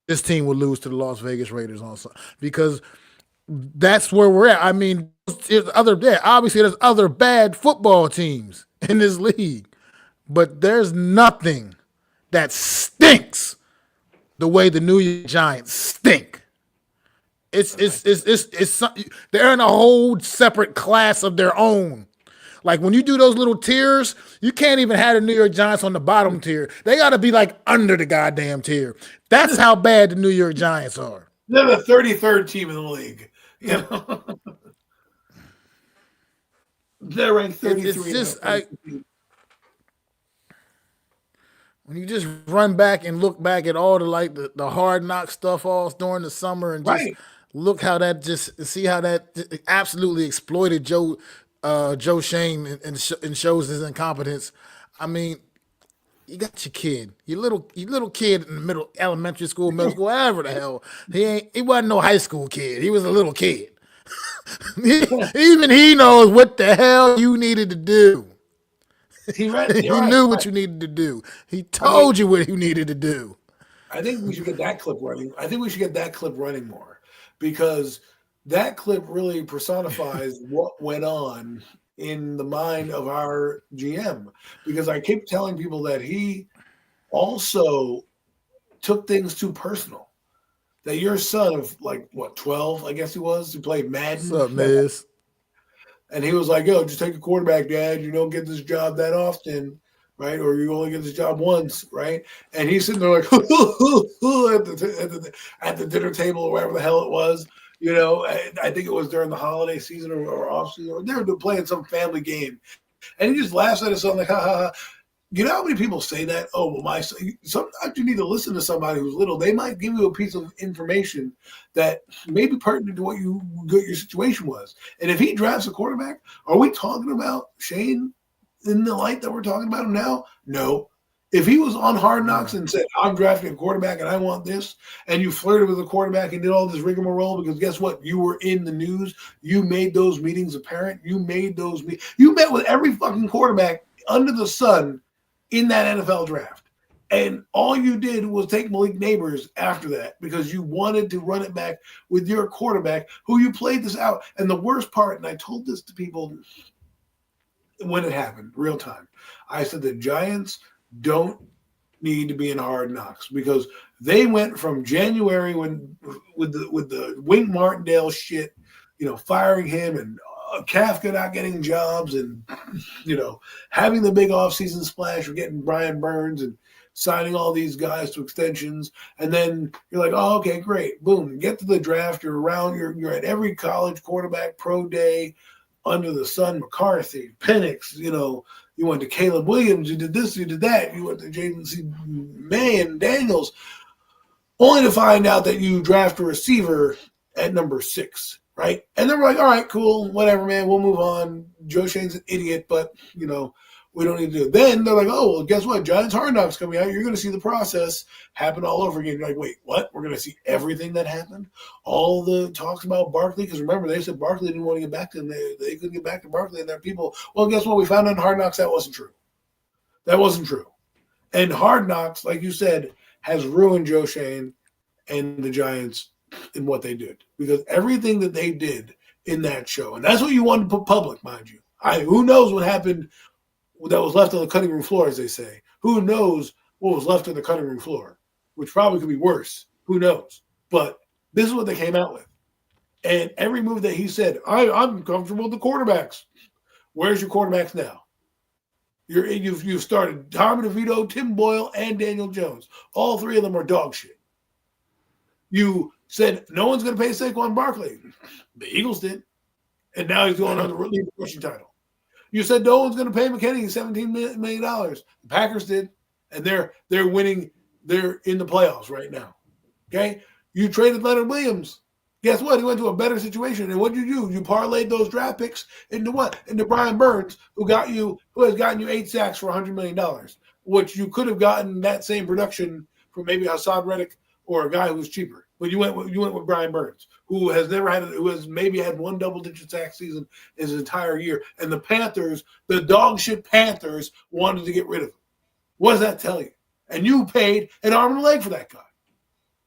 this team would lose to the Las Vegas Raiders on Sunday because that's where we're at. I mean, obviously there's other bad football teams in this league, but there's nothing that stinks the way the New York Giants stink. It's they're in a whole separate class of their own. Like when you do those little tiers, you can't even have the New York Giants on the bottom tier. They got to be like under the goddamn tier. That's how bad the New York Giants are. They're the 33rd team in the league. You know? They're ranked 33. It's just when you just run back and look back at all the hard knock stuff all during the summer and just look how that see how that absolutely exploited Joe Shane and shows his incompetence. I mean, you got your kid, your little kid in the elementary school, middle school, whatever the hell. He wasn't no high school kid. He was a little kid. Even he knows what the hell you needed to do. He knew what you needed to do. He told you what you needed to do. I think we should get that clip running. I think we should get that clip running more because that clip really personifies what went on in the mind of our GM. Because I keep telling people that he also took things too personal. That your son of 12, I guess he was, who played Madden. What's up, Miz? And he was like, just take a quarterback, Dad. You don't get this job that often, right? Or you only get this job once, right? And he's sitting there like at the dinner table or wherever the hell it was, I think it was during the holiday season or off season, or they were playing some family game, and he just laughs at his son like, ha ha ha. You know how many people say that? Oh, well, my son. Sometimes you need to listen to somebody who's little. They might give you a piece of information that may be pertinent to what your situation was. And if he drafts a quarterback, are we talking about Shane in the light that we're talking about him now? No. If he was on Hard Knocks and said, I'm drafting a quarterback and I want this, and you flirted with a quarterback and did all this rigmarole because guess what? You were in the news. You made those meetings apparent. You met with every fucking quarterback under the sun in that NFL draft. And all you did was take Malik Neighbors after that because you wanted to run it back with your quarterback who you played this out. And the worst part, and I told this to people when it happened, real time, I said the Giants don't need to be in Hard Knocks because they went from January with the Wink Martindale shit, firing him and Kafka not getting jobs and having the big offseason splash of getting Brian Burns and signing all these guys to extensions, and then you're like, oh, okay, great, boom, get to the draft, you're at every college quarterback pro day under the sun, McCarthy, Penix, you went to Caleb Williams, you did this, you did that, you went to Jason May Daniels, only to find out that you draft a receiver at number 6, right? And then we're like, all right, cool, whatever, man, we'll move on. Joe Shane's an idiot, but, we don't need to do it. Then they're like, oh, well, guess what? Giants Hard Knocks coming out. You're going to see the process happen all over again. You're like, wait, what? We're going to see everything that happened? All the talks about Barkley? Because remember, they said Barkley didn't want to get back to them. They couldn't get back to Barkley and their people. Well, guess what? We found out in Hard Knocks that wasn't true. That wasn't true. And Hard Knocks, like you said, has ruined Joe Shane and the Giants in what they did. Because everything that they did in that show, and that's what you wanted to put public, mind you. Who knows what happened that was left on the cutting room floor, as they say. Who knows what was left on the cutting room floor, which probably could be worse. Who knows? But this is what they came out with. And every move that he said, I'm comfortable with the quarterbacks. Where's your quarterbacks now? You've started Tom DeVito, Tim Boyle, and Daniel Jones. All three of them are dog shit. You said no one's going to pay Saquon Barkley. The Eagles did. And now he's going on the league rushing title. You said no one's going to pay McKinney $17 million. The Packers did, and they're winning. They're in the playoffs right now. Okay? You traded Leonard Williams. Guess what? He went to a better situation. And what did you do? You parlayed those draft picks into what? Into Brian Burns, who has gotten you 8 sacks for $100 million, which you could have gotten that same production from maybe Hassan Reddick or a guy who's cheaper. But you went with Brian Burns, who has maybe had one double-digit sack season his entire year. And the Panthers, the dog shit Panthers, wanted to get rid of him. What does that tell you? And you paid an arm and a leg for that guy.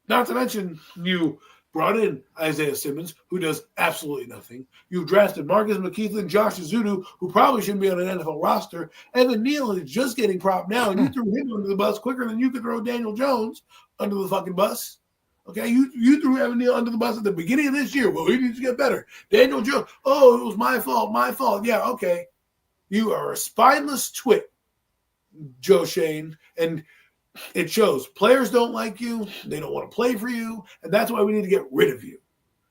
Not to mention you brought in Isaiah Simmons, who does absolutely nothing. You drafted Marcus McKeithen and Josh Azudu, who probably shouldn't be on an NFL roster. Evan Neal is just getting propped now, and you threw him under the bus quicker than you could throw Daniel Jones under the fucking bus. Okay, you threw Evan Neal under the bus at the beginning of this year. Well, he needs to get better. Daniel Jones, it was my fault. Yeah, okay. You are a spineless twit, Joe Shane, and it shows. Players don't like you. They don't want to play for you, and that's why we need to get rid of you,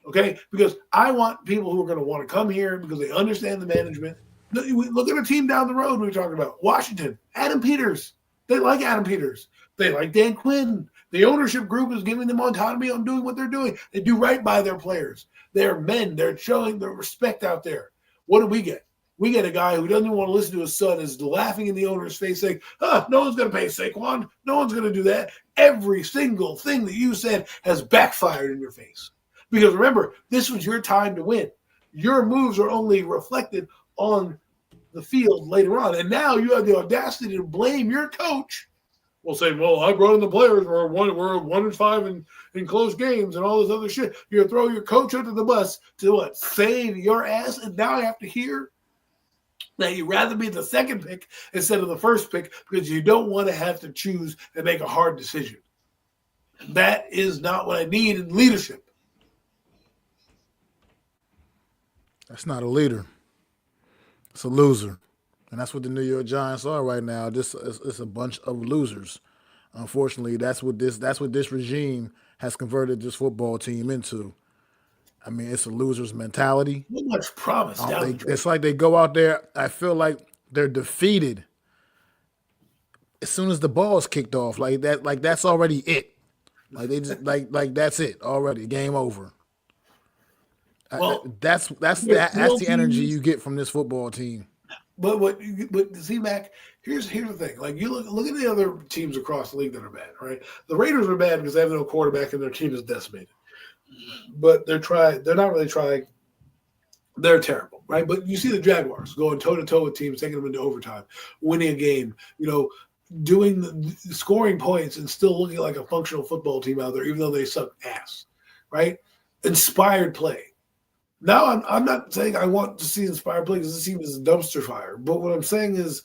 okay? Because I want people who are going to want to come here because they understand the management. Look at a team down the road we were talking about. Washington, Adam Peters. They like Adam Peters. They like Dan Quinn. The ownership group is giving them autonomy on doing what they're doing. They do right by their players. They're men. They're showing their respect out there. What do we get? We get a guy who doesn't even want to listen to his son, is laughing in the owner's face saying, no one's going to pay Saquon. No one's going to do that. Every single thing that you said has backfired in your face. Because remember, this was your time to win. Your moves are only reflected on the field later on. And now you have the audacity to blame your coach. We'll say, well, I brought in the players. We're 1-5 in close games and all this other shit. You throw your coach under the bus to what? Save your ass. And now I have to hear that you'd rather be the second pick instead of the first pick because you don't want to have to choose and make a hard decision. That is not what I need in leadership. That's not a leader. It's a loser. And that's what the New York Giants are right now. It's a bunch of losers. Unfortunately, that's what this regime has converted this football team into. I mean, it's a loser's mentality. So much promise down the It's stretch. like they go out there. I feel like they're defeated as soon as the ball is kicked off. Like that. Like that's already it. Like they just like that's it already. Game over. Well, That's the energy you get from this football team. but see, Mac, here's the thing. Like you look at the other teams across the league that are bad, right? The Raiders are bad because they have no quarterback and their team is decimated. But they're not really trying. They're terrible, right? But you see the Jaguars going toe to toe with teams, taking them into overtime, winning a game, doing scoring points and still looking like a functional football team out there, even though they suck ass, right? Inspired play. Now, I'm not saying I want to see inspired play because this team is a dumpster fire. But what I'm saying is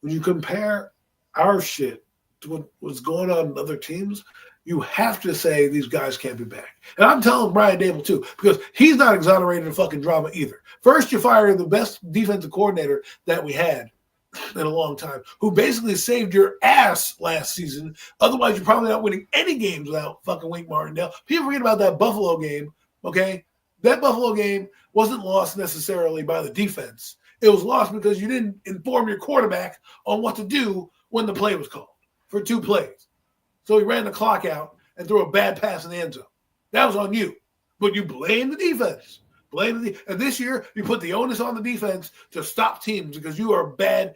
when you compare our shit to what's going on in other teams, you have to say these guys can't be back. And I'm telling Brian Dable too, because he's not exonerated of fucking drama either. First, you fire the best defensive coordinator that we had in a long time, who basically saved your ass last season. Otherwise, you're probably not winning any games without fucking Wink Martindale. People forget about that Buffalo game, okay? That Buffalo game wasn't lost necessarily by the defense. It was lost because you didn't inform your quarterback on what to do when the play was called for 2 plays. So he ran the clock out and threw a bad pass in the end zone. That was on you. But you blame the defense. And this year, you put the onus on the defense to stop teams because you are a bad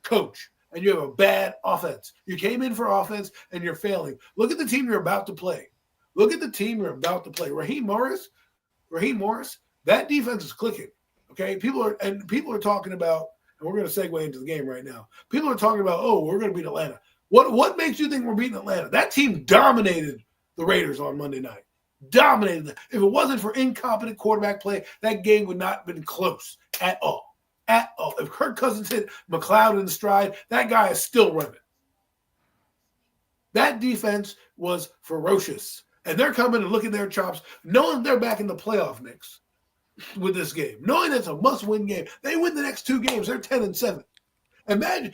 coach and you have a bad offense. You came in for offense and you're failing. Look at the team you're about to play. Raheem Morris, that defense is clicking. Okay, people are talking about, and we're going to segue into the game right now. People are talking about, oh, we're going to beat Atlanta. What makes you think we're beating Atlanta? That team dominated the Raiders on Monday night. Dominated them. If it wasn't for incompetent quarterback play, that game would not have been close at all. At all. If Kirk Cousins hit McLeod in stride, that guy is still running. That defense was ferocious. And they're coming and looking at their chops, knowing they're back in the playoff mix with this game, knowing it's a must-win game. They win the next 2 games. They're 10-7. Imagine,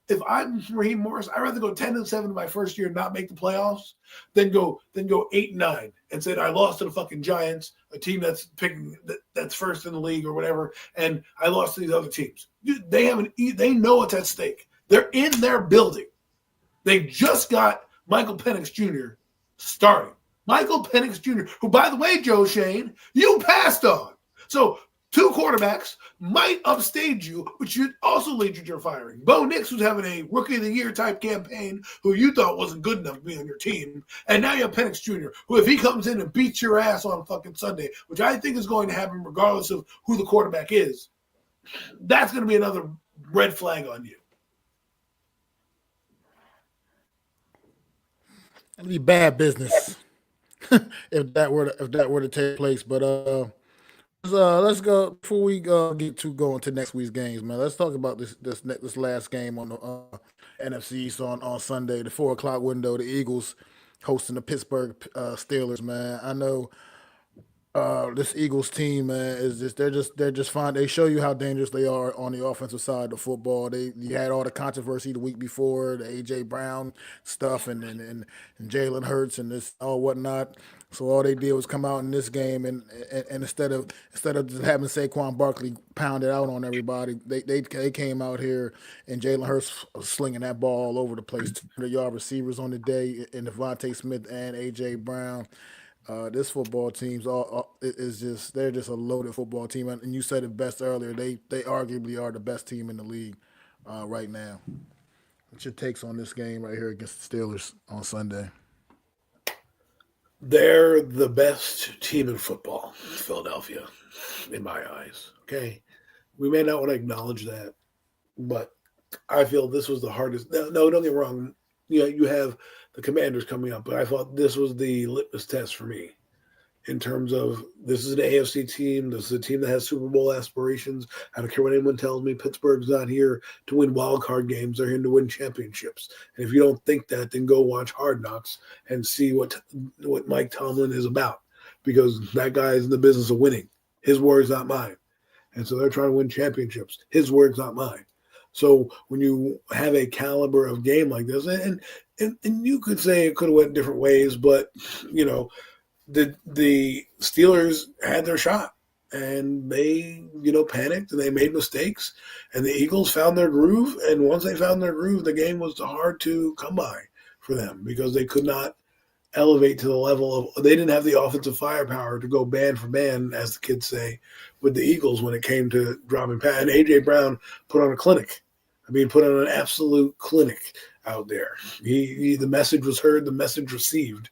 if I'm Raheem Morris, I'd rather go 10-7 my first year and not make the playoffs than go 8-9 and say I lost to the fucking Giants, a team that's first in the league or whatever, and I lost to these other teams. Dude, they know what's at stake. They're in their building. They just got Michael Penix Jr. starting. Michael Penix Jr., who, by the way, Joe Shane, you passed on. So 2 quarterbacks might upstage you, but should also lead you to your firing. Bo Nix, who's having a Rookie of the Year type campaign, who you thought wasn't good enough to be on your team. And now you have Penix Jr., who if he comes in and beats your ass on fucking Sunday, which I think is going to happen regardless of who the quarterback is, that's going to be another red flag on you. It'd be bad business if that were to take place. But let's go before we get to going to next week's games, man. Let's talk about this last game on the NFC East on Sunday, the 4:00 window. The Eagles hosting the Pittsburgh Steelers, man. I know this Eagles team, man, is they're just fine. They show you how dangerous they are on the offensive side of the football. You had all the controversy the week before, the AJ Brown stuff, and Jalen Hurts and this all whatnot. So all they did was come out in this game and instead of just having Saquon Barkley pound it out on everybody, they came out here and Jalen Hurts was slinging that ball all over the place. 200-yard receivers on the day in Devontae Smith and AJ Brown. This football team's they're just a loaded football team, and you said it best earlier. They arguably are the best team in the league right now. What's your takes on this game right here against the Steelers on Sunday? They're the best team in football, Philadelphia, in my eyes. Okay, we may not want to acknowledge that, but I feel this was the hardest. No, don't get me wrong. You have the Commanders coming up, but I thought this was the litmus test for me in terms of this is an AFC team. This is a team that has Super Bowl aspirations. I don't care what anyone tells me. Pittsburgh's not here to win wild card games. They're here to win championships. And if you don't think that, then go watch Hard Knocks and see what Mike Tomlin is about, because that guy is in the business of winning. His word's not mine. And so they're trying to win championships. His word's not mine. So when you have a caliber of game like this, and you could say it could have went different ways, but the Steelers had their shot, and they panicked and they made mistakes, and the Eagles found their groove. And once they found their groove, the game was hard to come by for them because they could not elevate to the level of, they didn't have the offensive firepower to go band for band, as the kids say, with the Eagles when it came to dropping pass. And A.J. Brown put on a clinic. I mean, put on an absolute clinic out there. The message was heard, the message received.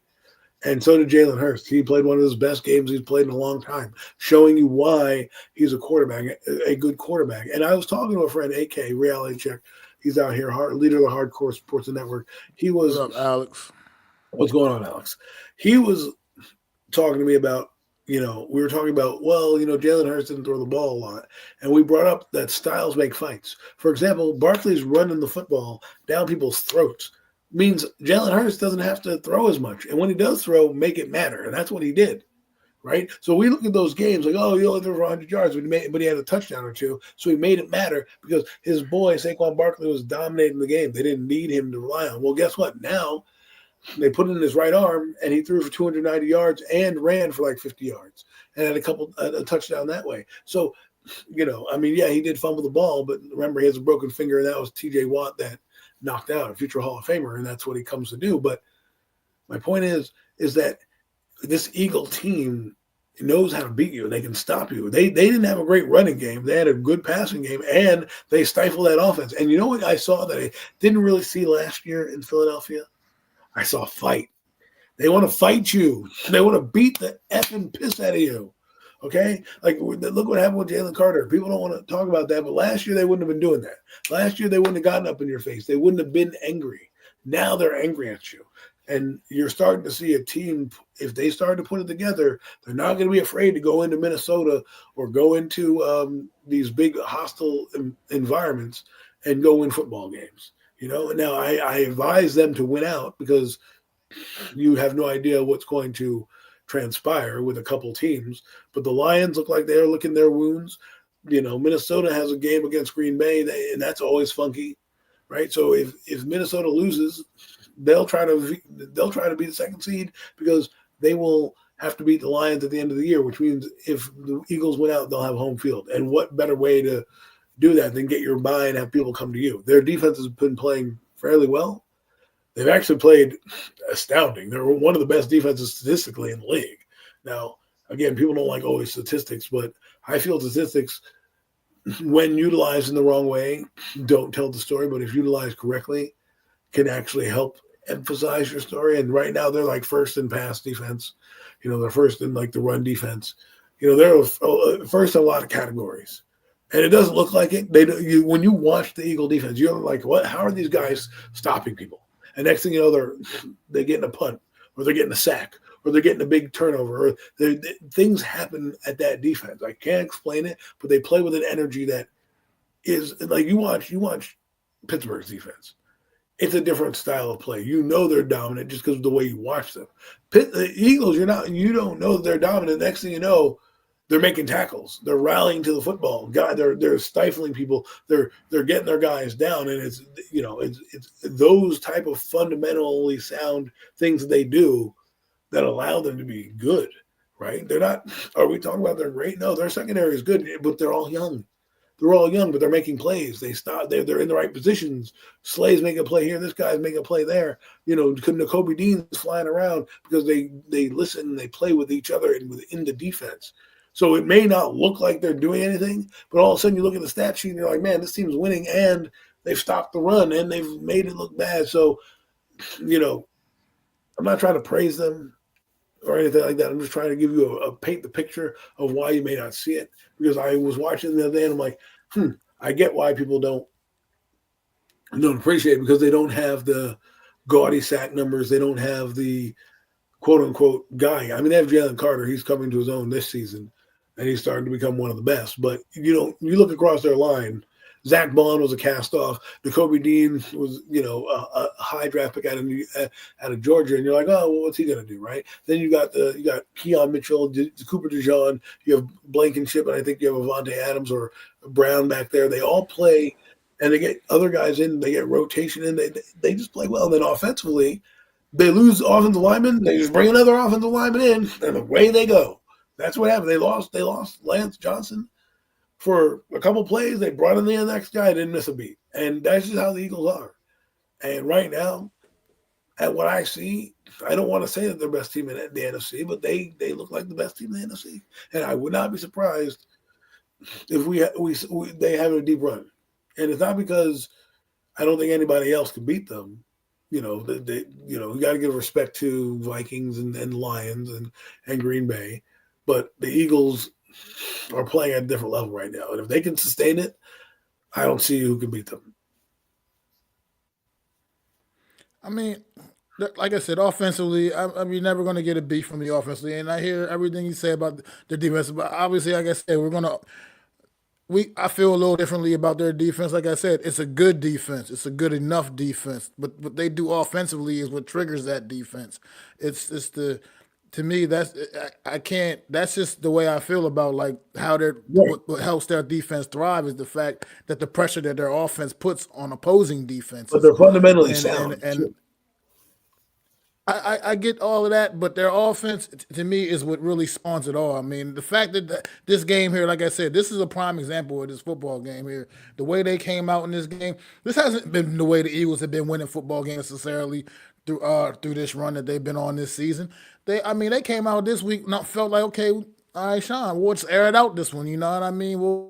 And so did Jalen Hurts. He played one of his best games he's played in a long time, showing you why he's a quarterback, a good quarterback. And I was talking to a friend, AK, Reality Check. He's out here, leader of the Hardcore Sports Network. He was. What's up, Alex? What's going on, Alex? He was talking to me about, we were talking about, Jalen Hurts didn't throw the ball a lot. And we brought up that styles make fights. For example, Barkley's running the football down people's throats. Means Jalen Hurts doesn't have to throw as much. And when he does throw, make it matter. And that's what he did, right? So we look at those games like, he only threw for 100 yards, but he had a touchdown or two. So he made it matter because his boy, Saquon Barkley, was dominating the game. They didn't need him to rely on. Well, guess what? Now they put it in his right arm, and he threw for 290 yards and ran for like 50 yards and had a touchdown that way. So, he did fumble the ball, but remember, he has a broken finger, and that was T.J. Watt that knocked out, a future Hall of Famer, and that's what he comes to do. But my point is that this Eagle team knows how to beat you, and they can stop you. They didn't have a great running game. They had a good passing game, and they stifled that offense. And you know what I saw that I didn't really see last year in Philadelphia? I saw a fight. They want to fight you. They want to beat the effing piss out of you. Okay? Like, look what happened with Jalen Carter. People don't want to talk about that, but last year they wouldn't have been doing that. Last year they wouldn't have gotten up in your face. They wouldn't have been angry. Now they're angry at you. And you're starting to see a team, if they start to put it together, they're not going to be afraid to go into Minnesota or go into these big hostile environments and go win football games. Now I advise them to win out because you have no idea what's going to transpire with a couple teams. But the Lions look like they're licking their wounds. Minnesota has a game against Green Bay, and that's always funky, right? So if Minnesota loses, they'll try to be the second seed because they will have to beat the Lions at the end of the year, which means if the Eagles win out, they'll have home field. And what better way to do that than get your buy and have people come to you? Their defense has been playing fairly well. They've actually played astounding. They're one of the best defenses statistically in the league. Now, again, people don't like always statistics, but I feel statistics, when utilized in the wrong way, don't tell the story, but if utilized correctly, can actually help emphasize your story. And right now they're like first in pass defense. They're first in like the run defense. They're first in a lot of categories. And it doesn't look like it. When you watch the Eagle defense, you're like, what? How are these guys stopping people? And next thing you know, they're getting a punt, or they're getting a sack, or they're getting a big turnover. Or things happen at that defense. I can't explain it, but they play with an energy that is like you watch Pittsburgh's defense. It's a different style of play. They're dominant just because of the way you watch them. The Eagles, you don't know that they're dominant. Next thing you know, they're making tackles. They're rallying to the football. They're stifling people. They're getting their guys down, and it's those type of fundamentally sound things that they do that allow them to be good, right? They're not. Are we talking about they're great? No, their secondary is good, but they're all young. They're all young, but they're making plays. They stop. They're in the right positions. Slay's making a play here. This guy's making a play there. Nakobe Dean's flying around because they listen and they play with each other and within the defense. So it may not look like they're doing anything, but all of a sudden you look at the stat sheet and you're like, man, this team's winning, and they've stopped the run and they've made it look bad. So, I'm not trying to praise them or anything like that. I'm just trying to give you paint the picture of why you may not see it. Because I was watching the other day and I'm like, I get why people don't appreciate it, because they don't have the gaudy sack numbers. They don't have the quote unquote guy. I mean, they have Jalen Carter. He's coming to his own this season, and he's starting to become one of the best. But you look across their line. Zach Bond was a cast-off. Nakobe Dean was, a high draft pick out of Georgia, and you're like, oh, well, what's he going to do, right? Then you got Keon Mitchell, Cooper DeJean, you have Blankenship, and I think you have Avante Adams or Brown back there. They all play, and they get other guys in. They get rotation in. They just play well. And then offensively, They lose offensive lineman, they just bring another offensive lineman in, and away they go. That's what happened. They lost Lance Johnson for a couple plays. They brought in the next guy, didn't miss a beat. And that's just how the Eagles are. And right now, at what I see, I don't want to say that they're the best team in the NFC, but they look like the best team in the NFC. And I would not be surprised if we they have a deep run. And it's not because I don't think anybody else can beat them. You got to give respect to Vikings and Lions and Green Bay, but the Eagles are playing at a different level right now, and if they can sustain it, I don't see who can beat them. I mean, like I said, offensively, we're never going to get a beat from the offensively. And I hear everything you say about the defense, but obviously, like I said, I feel a little differently about their defense. Like I said, it's a good defense. It's a good enough defense. But what they do offensively is what triggers that defense. It's the to me I can't. That's just the way I feel about like how Right, what helps their defense thrive is the fact that the pressure that their offense puts on opposing but defenses, they're fundamentally and sound and too. I get all of that, but their offense to me is what really spawns it all. I mean, the fact that this game here, like I said, this is a prime example of this football game here. The way they came out in this game, this hasn't been the way the Eagles have been winning football games necessarily through this run that they've been on this season. They came out this week not felt like okay, all right, Sean, we'll just air it out this one. You know what I mean?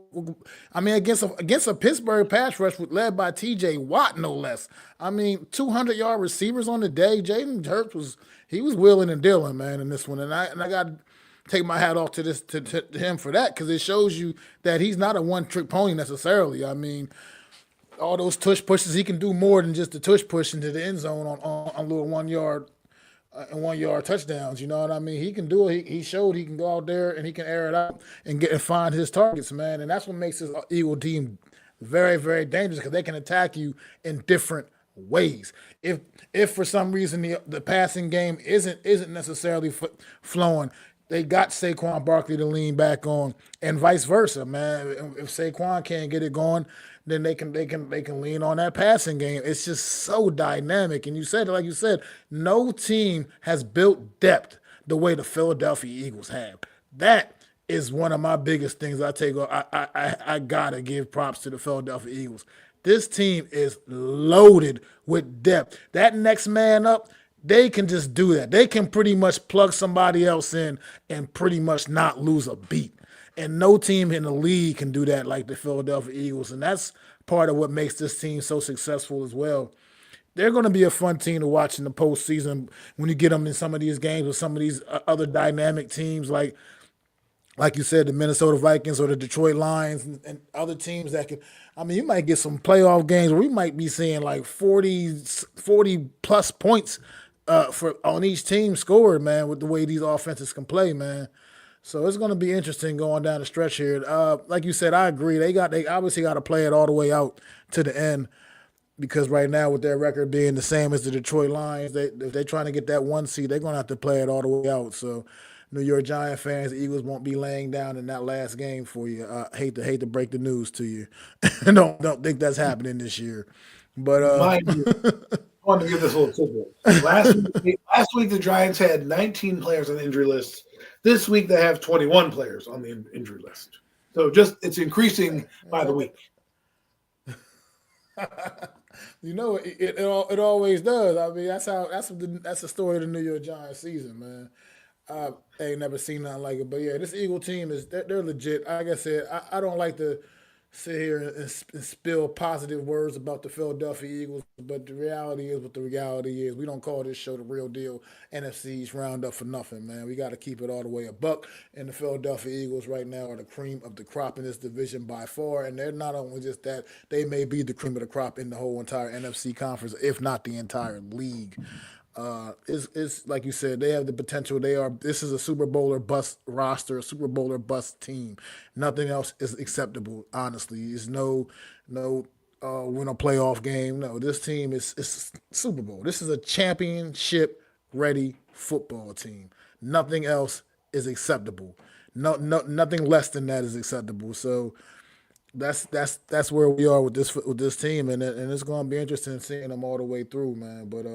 I mean against a Pittsburgh pass rush led by T.J. Watt, no less. I mean, 200-yard receivers on the day. Jaden Hurts was wheeling and dealing, man, in this one, and I got to take my hat off to to him for that because it shows you that he's not a one trick pony necessarily. I mean, all those tush pushes, he can do more than just the tush push into the end zone on little 1 yard and 1 yard touchdowns. You know what I mean? He can do it. He showed he can go out there and he can air it out and get and find his targets, man. And that's what makes this Eagle team very, very dangerous because they can attack you in different ways. If for some reason the passing game isn't necessarily flowing, they got Saquon Barkley to lean back on, and vice versa, man. If Saquon can't get it going, then they can lean on that passing game. It's just so dynamic. And you said it like you said, no team has built depth the way the Philadelphia Eagles have. That is one of my biggest things I take. I gotta give props to the Philadelphia Eagles. This team is loaded with depth. That next man up, they can just do that. They can pretty much plug somebody else in and pretty much not lose a beat. And no team in the league can do that like the Philadelphia Eagles. And that's part of what makes this team so successful as well. They're going to be a fun team to watch in the postseason when you get them in some of these games with some of these other dynamic teams like you said, the Minnesota Vikings or the Detroit Lions and other teams that can. I mean, you might get some playoff games where we might be seeing like 40 plus points for on each team scored, man, with the way these offenses can play, man. So it's going to be interesting going down the stretch here. Like you said, I agree. They obviously got to play it all the way out to the end because right now with their record being the same as the Detroit Lions, if they're trying to get that one seed, they're going to have to play it all the way out. So New York Giant fans, the Eagles won't be laying down in that last game for you. I hate to break the news to you. Don't think that's happening this year. But Mind you, I wanted to give this a little tidbit. Last week the Giants had 19 players on the injury list. This week they have 21 players on the injury list. So just it's increasing by the week. it always does. I mean, that's the story of the New York Giants season, man. I ain't never seen nothing like it. But yeah, this Eagle team they're legit. Like I said, I don't like to sit here and spill positive words about the Philadelphia Eagles, but the reality is what the reality is. We don't call this show the real deal NFC's roundup for nothing, man. We got to keep it all the way a buck. And the Philadelphia Eagles right now are the cream of the crop in this division by far. And they're not only just that, they may be the cream of the crop in the whole entire NFC conference, if not the entire league. It's like you said, they have the potential. This is a Super Bowl or bust roster, a Super Bowl or bust team. Nothing else is acceptable. Honestly, it's no win a playoff game. No, this team is Super Bowl. This is a championship ready football team. Nothing else is acceptable. Nothing less than that is acceptable. So that's where we are with this team, and it's going to be interesting seeing them all the way through, man. But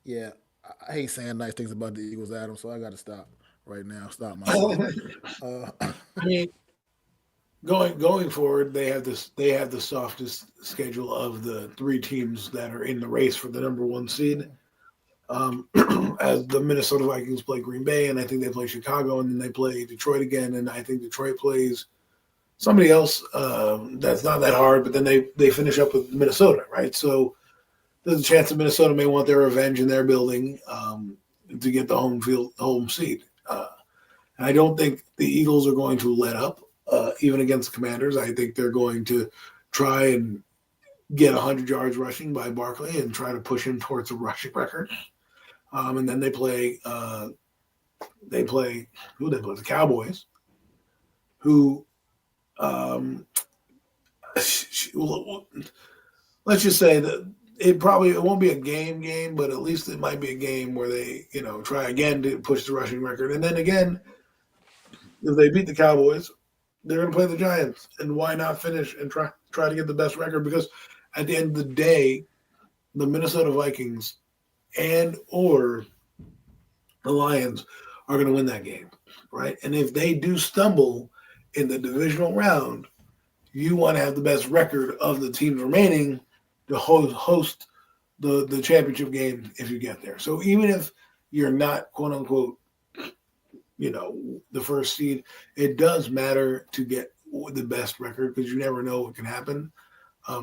Yeah, I hate saying nice things about the Eagles, Adam. So I got to stop right now. Stop myself. I Uh, mean, going forward, they have the softest schedule of the three teams that are in the race for the number one seed. Um, as the Minnesota Vikings play Green Bay, and I think they play Chicago, and then they play Detroit again, and I think Detroit plays somebody else that's not that hard, but then they finish up with Minnesota, right? So there's a chance that Minnesota may want their revenge in their building to get the home seed. I don't think the Eagles are going to let up, even against the Commanders. I think they're going to try and get 100 yards rushing by Barkley and try to push him towards a rushing record. And then they play who they play the Cowboys, who um, let's just say that it won't be a game, but at least it might be a game where they try again to push the rushing record, and then again if they beat the Cowboys, they're going to play the Giants, and why not finish and try to get the best record? Because at the end of the day, the Minnesota Vikings and or the Lions are going to win that game, right? And if they do stumble in the divisional round, you want to have the best record of the teams remaining to host the championship game if you get there. So even if you're not quote unquote, the first seed, it does matter to get the best record because you never know what can happen.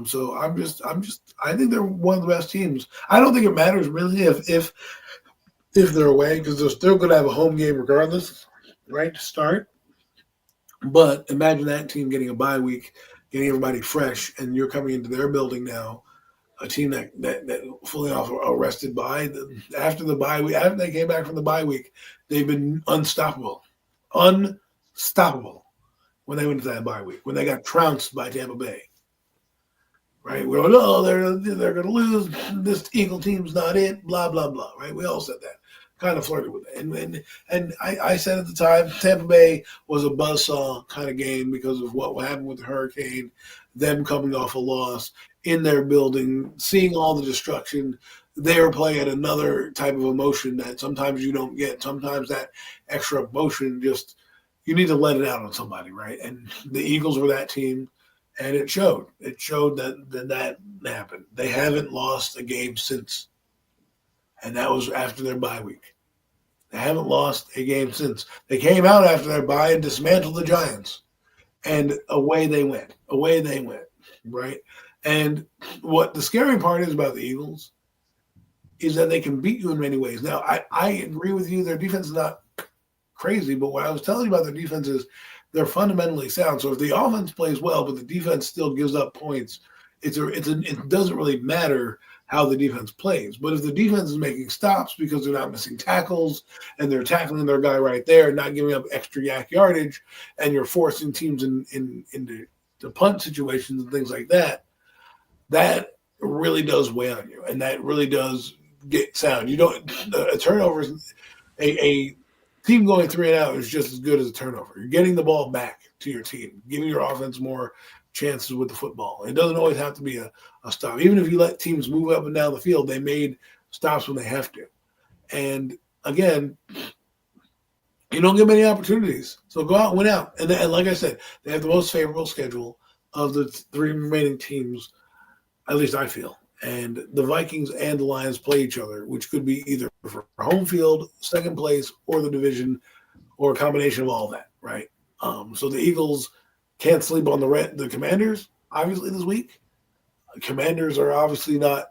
So I think they're one of the best teams. I don't think it matters really if they're away because they're still going to have a home game regardless, right? To start. But imagine that team getting a bye week, getting everybody fresh, and you're coming into their building now, a team that fully off arrested by after the bye week, after they came back from the bye week, they've been unstoppable when they went to that bye week when they got trounced by Tampa Bay. Right? We're like, oh, they're going to lose. This Eagle team's not it. Blah blah blah. Right? We all said that. Kind of flirted with it, and I said at the time, Tampa Bay was a buzzsaw kind of game because of what happened with the hurricane, them coming off a loss in their building, seeing all the destruction. They were playing at another type of emotion that sometimes you don't get. Sometimes that extra emotion just you need to let it out on somebody, right? And the Eagles were that team and it showed. It showed that happened. They haven't lost a game since, and that was after their bye week. They haven't lost a game since. They came out after their bye and dismantled the Giants, and away they went. Away they went, right? And what the scary part is about the Eagles is that they can beat you in many ways. Now, I agree with you. Their defense is not crazy, but what I was telling you about their defense is they're fundamentally sound. So if the offense plays well, but the defense still gives up points, it doesn't really matter how the defense plays. But if the defense is making stops because they're not missing tackles and they're tackling their guy right there and not giving up extra yak yardage, and you're forcing teams into punt situations and things like that, that really does weigh on you, and that really does get sound. You don't a turnover is a team going 3-and-out is just as good as a turnover. You're getting the ball back to your team, giving your offense more chances with the football. It doesn't always have to be a stop. Even if you let teams move up and down the field, they made stops when they have to. And again, you don't get many opportunities. So go out and win out. And like I said, they have the most favorable schedule of the three remaining teams, at least I feel. And the Vikings and the Lions play each other, which could be either for home field, second place, or the division, or a combination of all that, right? So the Eagles can't sleep on the Commanders, obviously, this week. Commanders are obviously not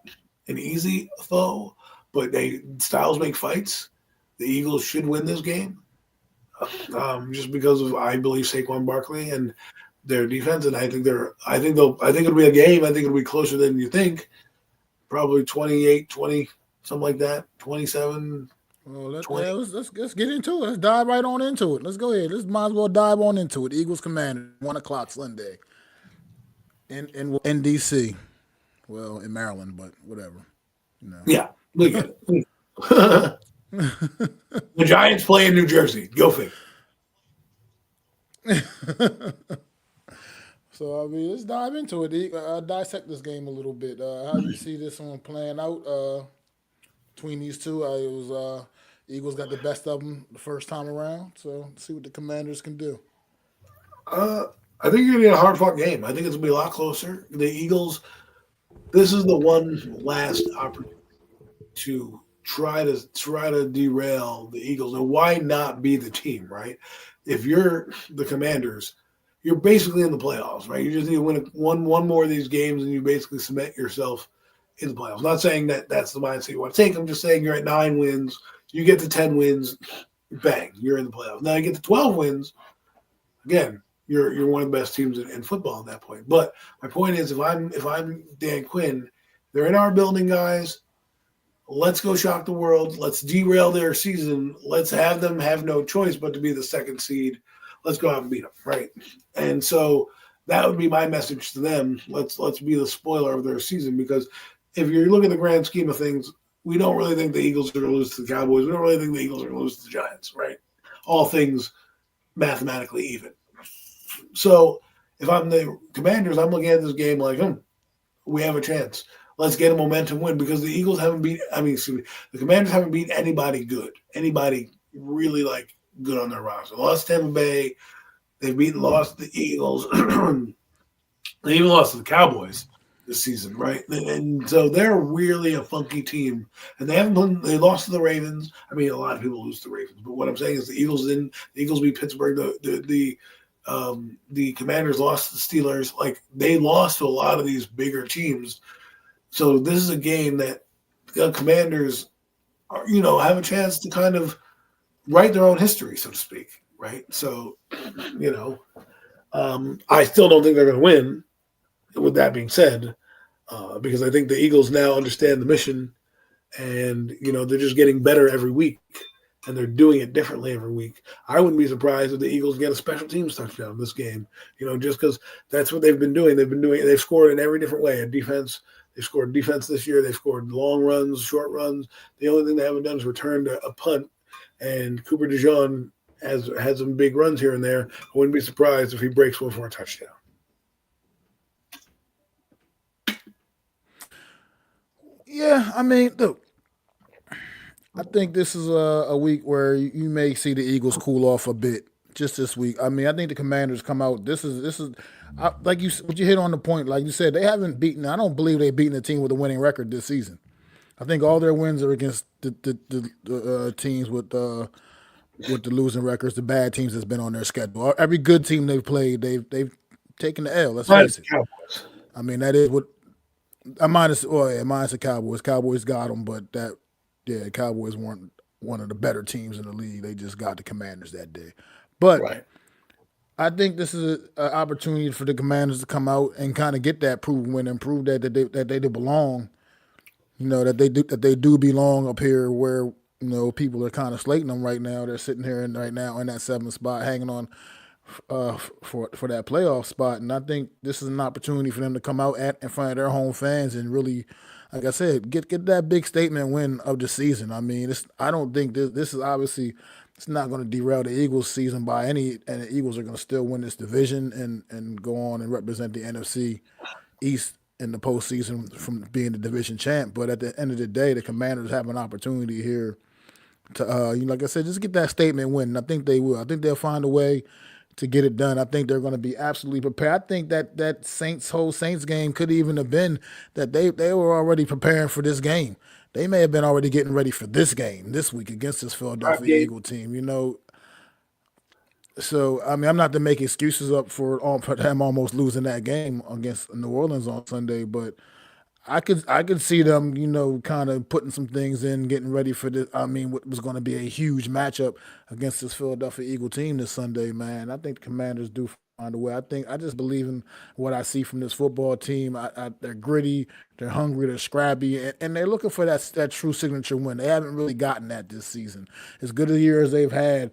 an easy foe, but styles make fights. The Eagles should win this game, just because of I believe Saquon Barkley and their defense, and I think it'll be a game. I think it'll be closer than you think. Probably 28-20, something like that. 27. Well, 20. let's get into it. Let's dive right on into it. Let's go ahead. Let's might as well dive on into it. Eagles Commanders, 1 o'clock Sunday, in DC. Well, in Maryland, but whatever. Yeah, we get it. The Giants play in New Jersey. Go figure. So I mean, let's dive into it. Dissect this game a little bit. How do you see this one playing out? between these two. It was Eagles got the best of them the first time around. So let's see what the Commanders can do. Uh, I think you're gonna get a hard fought game. I think it's gonna be a lot closer. The Eagles. This is the one last opportunity to try to derail the Eagles. And why not be the team, right? If you're the Commanders, you're basically in the playoffs, right? You just need to win one more of these games, and you basically cement yourself in the playoffs. I'm not saying that that's the mindset you want to take. I'm just saying you're at 9 wins. You get to 10 wins, bang, you're in the playoffs. Now you get to 12 wins. Again, you're one of the best teams in football at that point. But my point is, if I'm Dan Quinn, they're in our building, guys. Let's go shock the world. Let's derail their season. Let's have them have no choice but to be the second seed. Let's go out and beat them, right? And so that would be my message to them. Let's be the spoiler of their season, because if you look at the grand scheme of things, we don't really think the Eagles are going to lose to the Cowboys. We don't really think the Eagles are going to lose to the Giants, right? All things mathematically even. So if I'm the Commanders, I'm looking at this game like, we have a chance. Let's get a momentum win, because the Eagles haven't beat. I mean, excuse me, the Commanders haven't beat anybody good, anybody really like good on their roster. Lost Tampa Bay, they've lost the Eagles, they even lost to the Cowboys this season, right? And so they're really a funky team, and they lost to the Ravens. I mean, a lot of people lose to the Ravens, but what I'm saying is the Eagles beat Pittsburgh. The Commanders lost to the Steelers. Like, they lost to a lot of these bigger teams. So this is a game that the Commanders have a chance to kind of write their own history, so to speak, right? So, I still don't think they're going to win. With that being said, because I think the Eagles now understand the mission, and they're just getting better every week, and they're doing it differently every week. I wouldn't be surprised if the Eagles get a special teams touchdown this game, just because that's what they've been doing. They've scored in every different way. A defense. They've scored defense this year. They've scored long runs, short runs. The only thing they haven't done is returned a punt. And Cooper DeJean has had some big runs here and there. I wouldn't be surprised if he breaks one for a touchdown. Yeah, I mean, look, I think this is a week where you may see the Eagles cool off a bit just this week. I mean, I think the Commanders come out. This is like what you hit on the point. Like you said, they haven't beaten. I don't believe they've beaten a team with a winning record this season. I think all their wins are against the teams with the losing records, the bad teams that's been on their schedule. Every good team they've played, they've taken the L. Let's face it. Cowboys. I mean, that is what minus the Cowboys. Cowboys got them, but Cowboys weren't one of the better teams in the league. They just got the Commanders that day. But Right. I think this is an opportunity for the Commanders to come out and kind of get that proven win and prove that they belong. That they do belong up here where people are kind of slating them right now. They're sitting here right now in that 7th spot, hanging on for that playoff spot. And I think this is an opportunity for them to come out in front of their home fans and really, like I said, get that big statement win of the season. I mean, I don't think this is obviously. It's not going to derail the Eagles' season by any, and the Eagles are going to still win this division and go on and represent the NFC East in the postseason from being the division champ. But at the end of the day, the Commanders have an opportunity here to, like I said, just get that statement win. And I think they will. I think they'll find a way to get it done. I think they're going to be absolutely prepared. I think that whole Saints game could even have been that they were already preparing for this game. They may have been already getting ready for this game this week against this Philadelphia Eagle team, So, I mean, I'm not to make excuses up for them almost losing that game against New Orleans on Sunday, but I could see them, kind of putting some things in, getting ready for this. I mean, what was going to be a huge matchup against this Philadelphia Eagle team this Sunday, man. I think the Commanders do find a way. I just believe in what I see from this football team. They're gritty, they're hungry, they're scrappy, and they're looking for that true signature win. They haven't really gotten that this season. As good a year as they've had,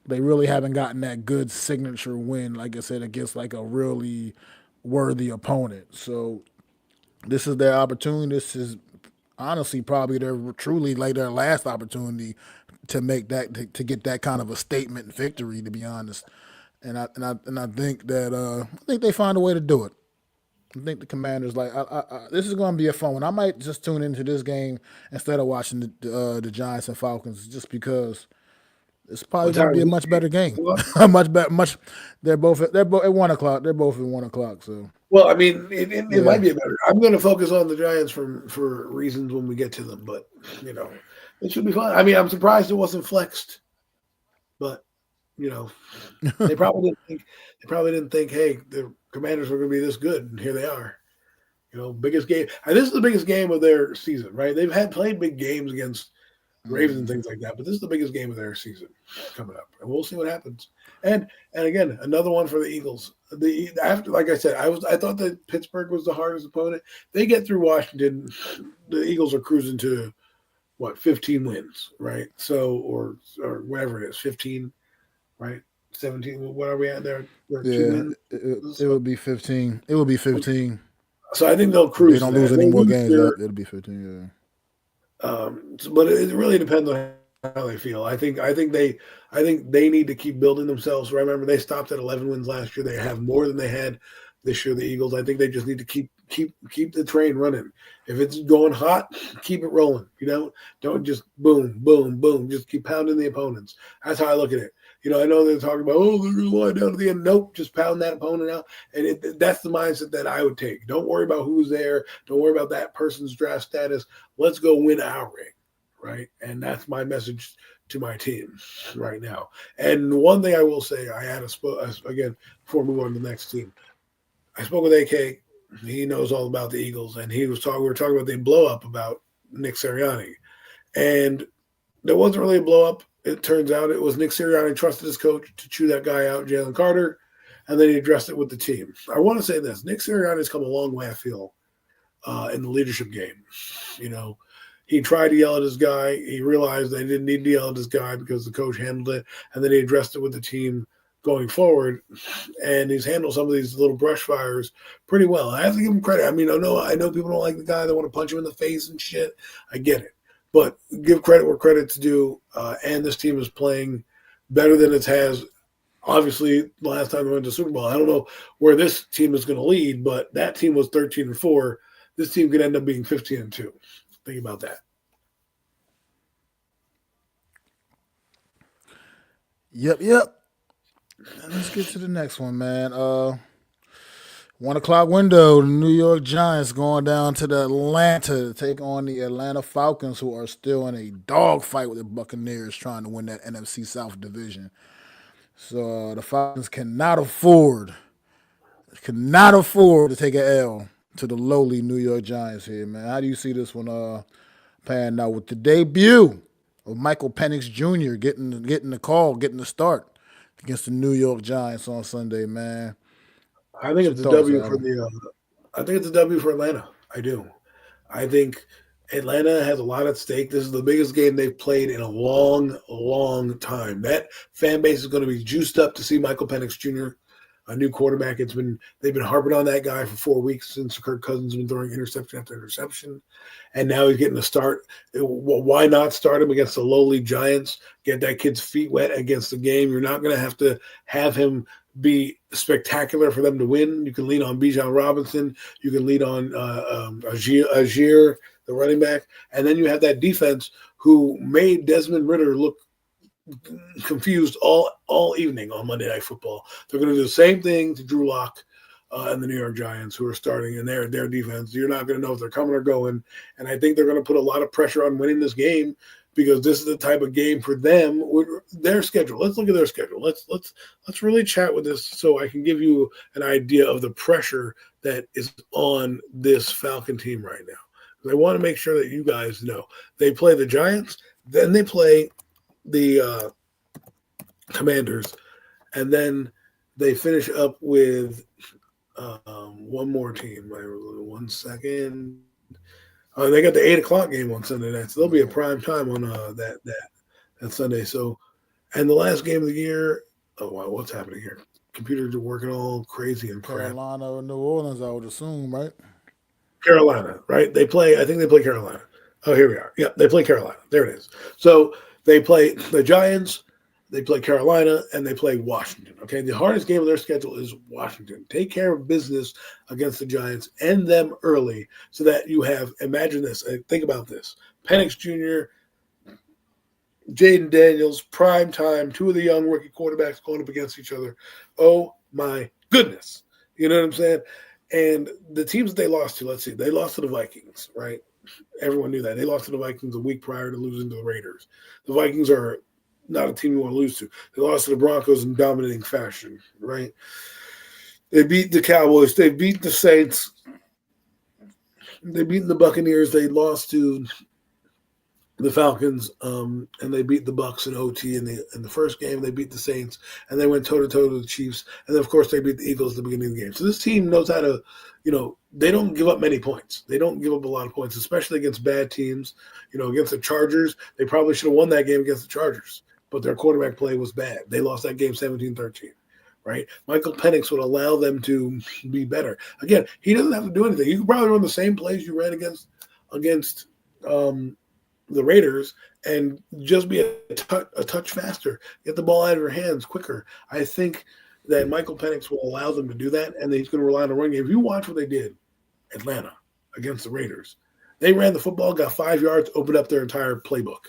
they really haven't gotten that good signature win, like I said, against like a really worthy opponent. So this is their opportunity. This is honestly probably truly like their last opportunity to make that to get that kind of a statement victory. To be honest, and I think that I think they find a way to do it. I think the Commanders this is going to be a fun one. I might just tune into this game instead of watching the Giants and Falcons, just because it's probably What going to time be is a this much game? better game. 2 o'clock? A much better, much. They're both at 1 o'clock. They're both at 1 o'clock. So Well, I mean, it yeah, might be a better. I'm going to focus on the Giants for reasons when we get to them, but you know, it should be fun. I mean, I'm surprised it wasn't flexed, but you know, they probably didn't think, hey, the Commanders were going to be this good, and here they are. Biggest game. And this is the biggest game of their season, right? They've had played big games against Ravens and things like that, but this is the biggest game of their season coming up, and we'll see what happens. And again, another one for the Eagles. After, like I said, I thought that Pittsburgh was the hardest opponent. They get through Washington, the Eagles are cruising to what 15 wins, right? So or whatever it is, 15, right? 17. What are we at there? We're at 2 wins. it would be 15. It would be 15 So I think they'll if they cruise to don't lose that. any They'll more lose games. their It'll be 15. But it really depends on how they feel. I think they need to keep building themselves. Remember, they stopped at 11 wins last year. They have more than they had this year. The Eagles. I think they just need to keep the train running. If it's going hot, keep it rolling. Don't just boom, boom, boom. Just keep pounding the opponents. That's how I look at it. I know they're talking about, oh, they're going to lie down to the end. Nope, just pound that opponent out. And that's the mindset that I would take. Don't worry about who's there. Don't worry about that person's draft status. Let's go win our ring, right? And that's my message to my team right now. And one thing I will say, I had again, before we move on to the next team, I spoke with AK. He knows all about the Eagles, and we were talking about the blow up about Nick Sirianni. And there wasn't really a blow up. It turns out it was Nick Sirianni trusted his coach to chew that guy out, Jalen Carter, and then he addressed it with the team. I want to say this. Nick Sirianni's come a long way, I feel, in the leadership game. He tried to yell at his guy. He realized they didn't need to yell at his guy because the coach handled it, and then he addressed it with the team going forward, and he's handled some of these little brush fires pretty well. I have to give him credit. I mean, I know people don't like the guy. They want to punch him in the face and shit. I get it. But give credit where credit's due, and this team is playing better than it has. Obviously, the last time they went to the Super Bowl, I don't know where this team is going to lead, but that team was 13-4. This team could end up being 15-2. Think about that. Yep. And let's get to the next one, man. 1 o'clock window. The New York Giants going down to the Atlanta to take on the Atlanta Falcons, who are still in a dogfight with the Buccaneers, trying to win that NFC South division. So the Falcons cannot afford to take an L to the lowly New York Giants here, man. How do you see this one panning out with the debut of Michael Penix Jr. getting the call, getting the start against the New York Giants on Sunday, man? I think What's your it's a thoughts, W for Adam? I think it's a W for Atlanta. I do. I think Atlanta has a lot at stake. This is the biggest game they've played in a long, long time. That fan base is going to be juiced up to see Michael Penix Jr., a new quarterback. They've been harping on that guy for 4 weeks since Kirk Cousins has been throwing interception after interception, and now he's getting a start. Why not start him against the lowly Giants? Get that kid's feet wet against the game. You're not going to have him be spectacular for them to win. You can lean on Bijan Robinson. You can lean on Agier, the running back, and then you have that defense who made Desmond Ridder look confused all evening on Monday Night Football. They're going to do the same thing to Drew Lock and the New York Giants, who are starting in their defense. You're not going to know if they're coming or going, and I think they're going to put a lot of pressure on winning this game because this is the type of game for them with their schedule. Let's look at their schedule. Let's really chat with this so I can give you an idea of the pressure that is on this Falcon team right now. I want to make sure that you guys know they play the Giants, then they play the Commanders, and then they finish up with one more team. 1 second. They got the 8 o'clock game on Sunday night, so there'll be a prime time on that Sunday. So, and the last game of the year. Oh wow, what's happening here? Computers are working all crazy and crap. Carolina or New Orleans, I would assume, right? Carolina, right? I think they play Carolina. Oh, here we are. Yeah, they play Carolina. There it is. So they play the Giants, They play Carolina and they play Washington. Okay, the hardest game of their schedule is Washington. Take care of business against the Giants, end them early, so that you have. Imagine this. Think about this: Penix Jr., Jaden Daniels, prime time, two of the young rookie quarterbacks going up against each other. Oh my goodness! You know what I'm saying? And the teams that they lost to, let's see, they lost to the Vikings, right? Everyone knew that. They lost to the Vikings a week prior to losing to the Raiders. The Vikings are not a team you want to lose to. They lost to the Broncos in dominating fashion, right? They beat the Cowboys. They beat the Saints. They beat the Buccaneers. They lost to the Falcons, and they beat the Bucks in OT in the first game. They beat the Saints, and they went toe to toe to the Chiefs, and then of course they beat the Eagles at the beginning of the game. So this team knows how to, they don't give up many points. They don't give up a lot of points, especially against bad teams. Against the Chargers, they probably should have won that game against the Chargers, but their quarterback play was bad. They lost that game 17-13. Right, Michael Penix would allow them to be better. Again, he doesn't have to do anything. You could probably run the same plays you ran against the Raiders and just be a touch faster, get the ball out of your hands quicker. I think that Michael Penix will allow them to do that, and he's going to rely on the run game. If you watch what they did, Atlanta against the Raiders, they ran the football, got 5 yards, opened up their entire playbook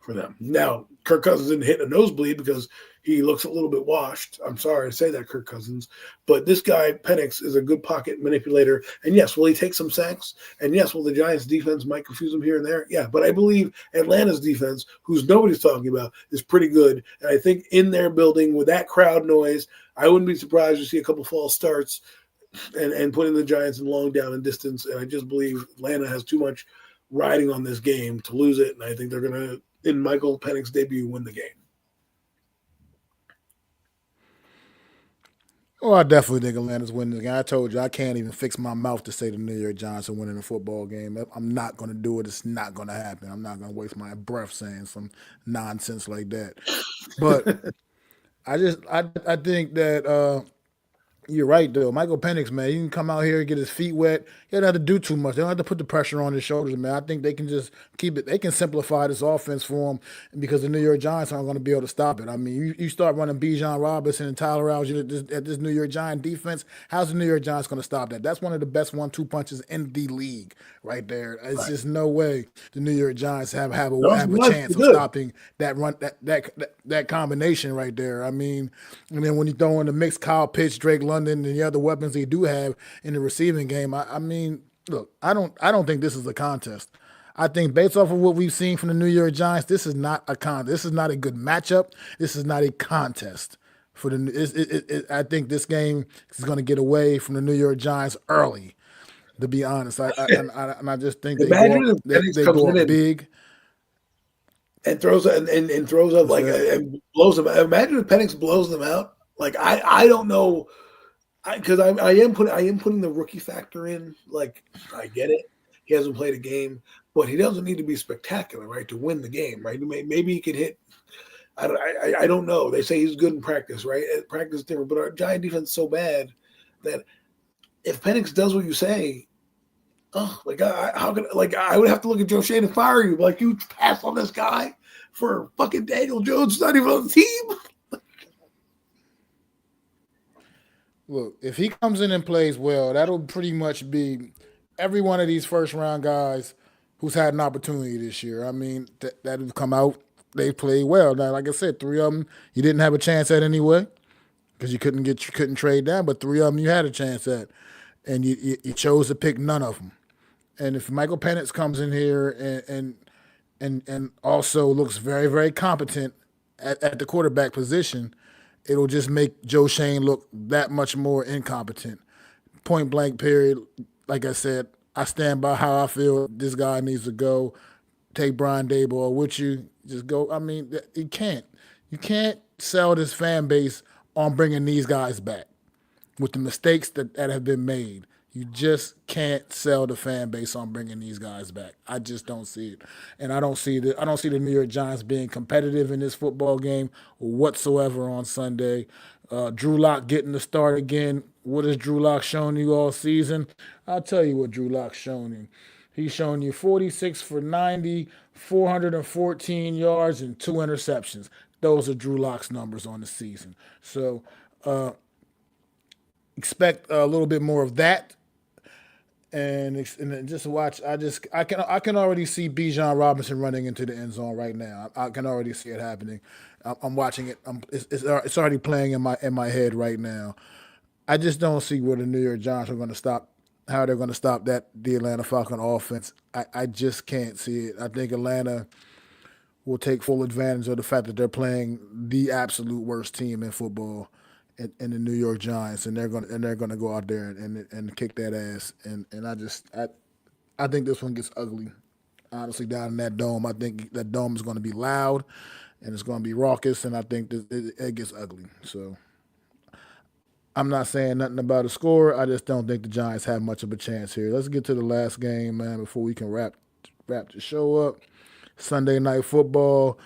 for them. Now, Kirk Cousins didn't hit a nosebleed because he looks a little bit washed. I'm sorry to say that, Kirk Cousins. But this guy, Penix, is a good pocket manipulator. And yes, will he take some sacks? And yes, will the Giants' defense might confuse him here and there? Yeah, but I believe Atlanta's defense, who's nobody's talking about, is pretty good. And I think in their building, with that crowd noise, I wouldn't be surprised to see a couple false starts and putting the Giants in long down and distance. And I just believe Atlanta has too much riding on this game to lose it. And I think they're going to, in Michael Penix's debut, win the game. Oh, I definitely think Atlanta's winning the game. I told you I can't even fix my mouth to say the New York Giants are winning a football game. I'm not going to do it. It's not going to happen. I'm not going to waste my breath saying some nonsense like that. But I think that you're right though. Michael Penix, man, he can come out here and get his feet wet. He doesn't have to do too much. They don't have to put the pressure on his shoulders, man. I think they can just keep it. They can simplify this offense for him because the New York Giants aren't going to be able to stop it. I mean, you start running Bijan Robinson and Tyler Algier at this New York Giant defense. How's the New York Giants going to stop that? That's one of the best 1-2 punches in the league, right there. It's just no way the New York Giants have a chance of stopping that run that combination right there. I mean, and then when you throw in the mix, Kyle Pitts, Drake London, and the other weapons they do have in the receiving game, I mean, look, I don't think this is a contest. I think based off of what we've seen from the New York Giants, this is not a This is not a good matchup. This is not a contest for the. I think this game is going to get away from the New York Giants early. To be honest, I just think they go up big and throws and throws up and blows them. Imagine if Penix blows them out. Like I don't know. Because I am putting the rookie factor in. Like, I get it. He hasn't played a game, but he doesn't need to be spectacular, right, to win the game, right? Maybe he could hit. I don't know. They say he's good in practice, right? Practice is different, but our Giant defense is so bad that if Penix does what you say, how could I would have to look at Joe Shane and fire you. Like, you pass on this guy for fucking Daniel Jones, not even on the team. Look, if he comes in and plays well, that'll pretty much be every one of these first round guys who's had an opportunity this year. I mean, that have come out, they played well. Now, like I said, 3 of them you didn't have a chance at anyway because you couldn't trade down, but 3 of them you had a chance at, and you chose to pick none of them. And if Michael Penix comes in here and also looks very, very competent at the quarterback position, it'll just make Joe Shane look that much more incompetent. Point blank, period. Like I said, I stand by how I feel this guy needs to go. Take Brian Daboll with you. Just go. I mean, you can't. You can't sell this fan base on bringing these guys back with the mistakes that have been made. You just can't sell the fan base on bringing these guys back. I just don't see it, and I don't see the New York Giants being competitive in this football game whatsoever on Sunday. Drew Lock getting the start again. What has Drew Lock shown you all season? I'll tell you what Drew Lock's shown you. He's shown you 46 for 90, 414 yards, and 2 interceptions. Those are Drew Lock's numbers on the season. So expect a little bit more of that. And just watch. I can already see Bijan Robinson running into the end zone right now. I can already see it happening. I'm watching it. It's already playing in my head right now. I just don't see where the New York Giants are going to stop. How they're going to stop the Atlanta Falcon offense. I just can't see it. I think Atlanta will take full advantage of the fact that they're playing the absolute worst team in football, in the New York Giants, and they're gonna go out there and kick that ass. And I think this one gets ugly. Honestly, down in that dome, I think that dome is going to be loud, and it's going to be raucous, and I think it gets ugly. So I'm not saying nothing about a score. I just don't think the Giants have much of a chance here. Let's get to the last game, man, before we can wrap the show up. Sunday Night Football.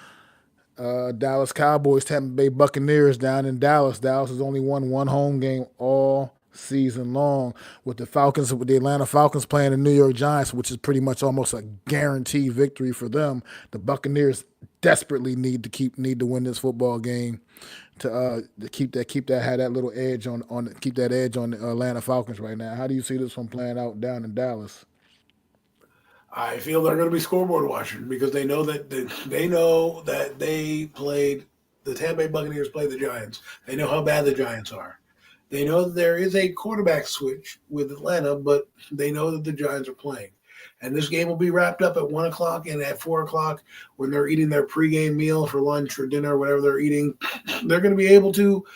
Dallas Cowboys, Tampa Bay Buccaneers down in Dallas. Dallas has only won one home game all season long, with the Atlanta Falcons playing the New York Giants, which is pretty much almost a guaranteed victory for them. The Buccaneers desperately need to win this football game to keep that have that little edge on keep that edge on the Atlanta Falcons right now. How do you see this one playing out down in Dallas? I feel they're going to be scoreboard watching because they know that they played the Tampa Bay Buccaneers played the Giants. They know how bad the Giants are. They know that there is a quarterback switch with Atlanta, but they know that the Giants are playing. And this game will be wrapped up at 1 o'clock, and at 4 o'clock when they're eating their pregame meal for lunch or dinner, whatever they're eating, they're going to be able to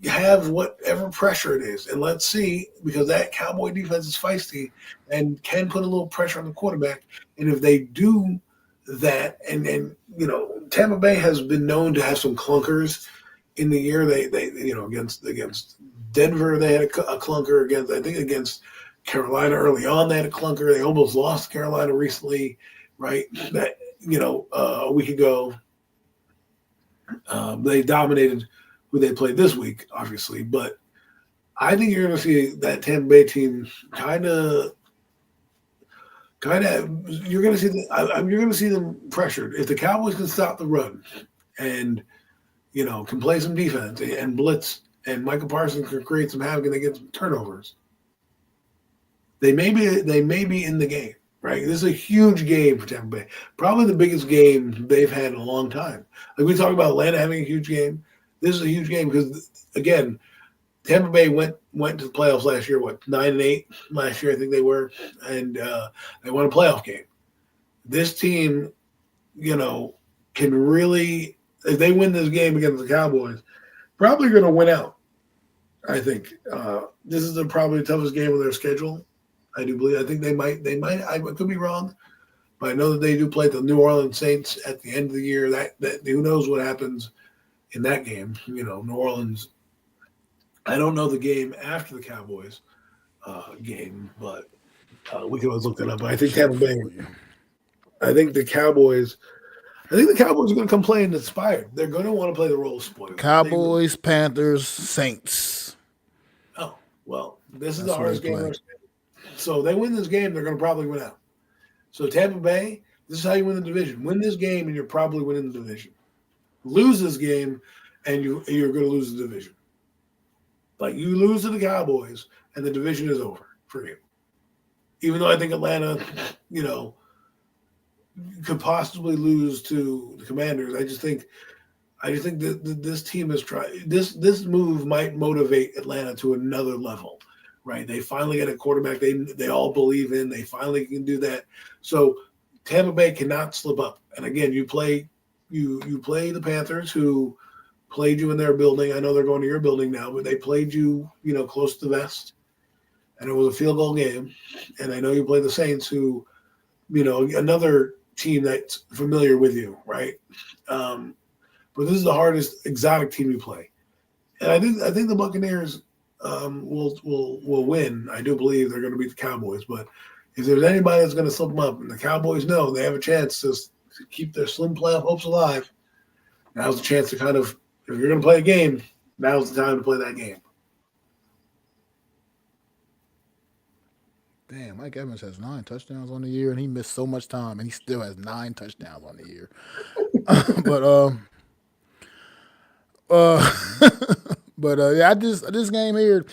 have whatever pressure it is. And let's see, because that Cowboy defense is feisty and can put a little pressure on the quarterback. And if they do that, and Tampa Bay has been known to have some clunkers in the year. They against Denver they had a clunker, against Carolina early on they had a clunker. They almost lost Carolina recently, right? That a week ago they dominated who they played this week, obviously. But I think you're going to see that Tampa Bay team kind of. You're going to see them pressured. If the Cowboys can stop the run, and can play some defense and blitz, and Michael Parsons can create some havoc and they get some turnovers, they may be in the game. Right, this is a huge game for Tampa Bay. Probably the biggest game they've had in a long time. Like we talk about Atlanta having a huge game. This is a huge game because, again, Tampa Bay went to the playoffs last year. 9-8 last year, I think they were, and they won a playoff game. This team, can really, if they win this game against the Cowboys, probably going to win out. I think this is probably the toughest game of their schedule. I do believe. I think they might. I could be wrong, but I know that they do play the New Orleans Saints at the end of the year. That who knows what happens in that game? New Orleans. I don't know the game after the Cowboys game, but we can always look that up. But I think Tampa Bay. I think the Cowboys are going to come playing inspired. They're going to want to play the role of spoilers. Cowboys, Panthers, Saints. Oh well, this is the hardest game. So they win this game, they're going to probably win out. So Tampa Bay, this is how you win the division. Win this game, and you're probably winning the division. Lose this game, and you're going to lose the division. Like you lose to the Cowboys, and the division is over for you. Even though I think Atlanta, could possibly lose to the Commanders, I just think that this team is trying. This move might motivate Atlanta to another level. Right, they finally get a quarterback they all believe in. They finally can do that. So Tampa Bay cannot slip up. And again, you play the Panthers, who played you in their building. I know they're going to your building now, but they played you, close to the vest, and it was a field goal game. And I know you play the Saints, who, another team that's familiar with you, right? But this is the hardest exotic team you play, and I think the Buccaneers. Will win. I do believe they're going to beat the Cowboys. But if there's anybody that's going to slip them up, and the Cowboys know they have a chance to keep their slim playoff hopes alive, now's the chance to kind of, if you're going to play a game, now's the time to play that game. Damn, Mike Evans has 9 touchdowns on the year, and he missed so much time, and he still has 9 touchdowns on the year. But But yeah, this game here,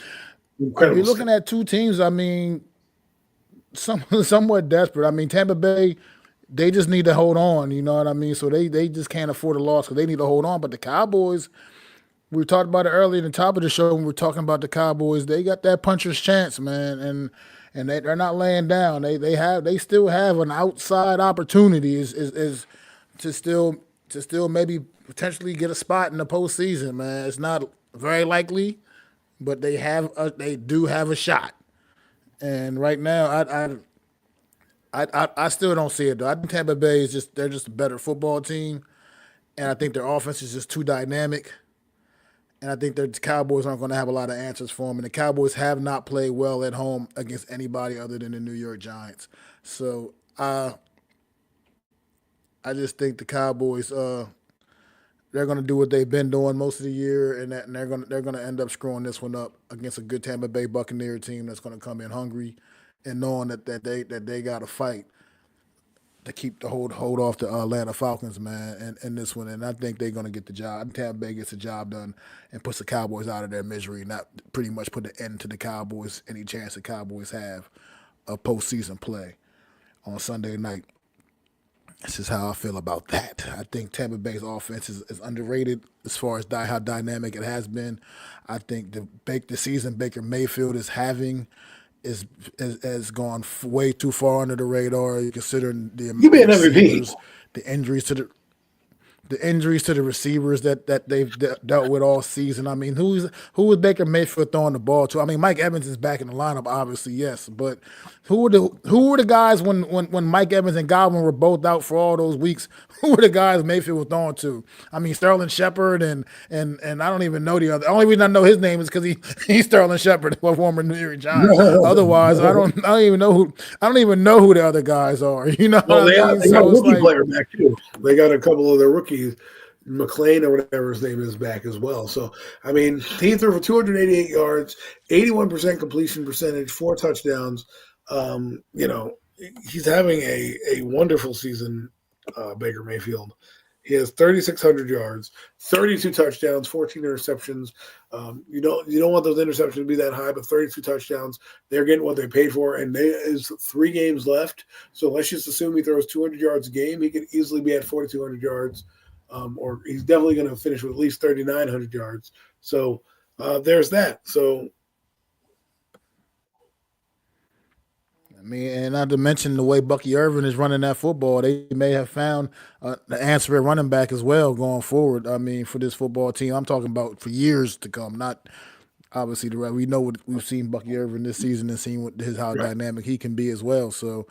you're Incredible looking stat. at two teams. I mean, somewhat desperate. I mean, Tampa Bay, they just need to hold on. You know what I mean? So they just can't afford a loss because they need to hold on. But the Cowboys, we talked about it earlier in the top of the show when we were talking about the Cowboys. They got that puncher's chance, man, and they're not laying down. They still have an outside opportunity is to still maybe potentially get a spot in the postseason, man. It's not very likely, but they do have a shot. And right now, I still don't see it though. I think Tampa Bay is just they're just a better football team, and I think their offense is just too dynamic. And I think the Cowboys aren't going to have a lot of answers for them. And the Cowboys have not played well at home against anybody other than the New York Giants. So I just think the Cowboys they're going to do what they've been doing most of the year, and they're going to end up screwing this one up against a good Tampa Bay Buccaneer team that's going to come in hungry and knowing that they got to fight to keep the hold off the Atlanta Falcons, man, and this one. And I think they're going to get the job. I think Tampa Bay gets the job done and puts the Cowboys out of their misery, not pretty much put an end to the Cowboys, any chance the Cowboys have of postseason play on Sunday night. This is how I feel about that. I think Tampa Bay's offense is underrated as far as how dynamic it has been. I think the season Baker Mayfield is having is has gone way too far under the radar. Considering You be the an MVP. receivers, the injuries to the receivers that they've dealt with all season. I mean, who is Baker Mayfield throwing the ball to? I mean, Mike Evans is back in the lineup, obviously, yes, but who were the guys when Mike Evans and Godwin were both out for all those weeks? Who were the guys Mayfield was throwing to? I mean, Sterling Shepard and I don't even know the other. The only reason I know his name is because he's Sterling Shepard, a former New York Giant. Otherwise, I don't even know who the other guys are. You know what Well, I mean? they got a So it's rookie like player back too. They got a couple of their rookies, McLean or whatever his name is, back as well. So I mean, he threw for 288 yards, 81% completion percentage, 4 touchdowns. You know, he's having a wonderful season. Baker Mayfield. He has 3,600 yards, 32 touchdowns, 14 interceptions. You don't want those interceptions to be that high, but 32 touchdowns. They're getting what they paid for, and there's 3 games left. So let's just assume he throws 200 yards a game. He could easily be at 4,200 yards, or he's definitely going to finish with at least 3,900 yards. So there's that. So I mean, and not to mention the way Bucky Irvin is running that football, they may have found the answer at running back as well going forward. I mean, for this football team, I'm talking about for years to come. Not obviously we know what we've seen Bucky Irvin this season and seen how right. dynamic he can be as well. So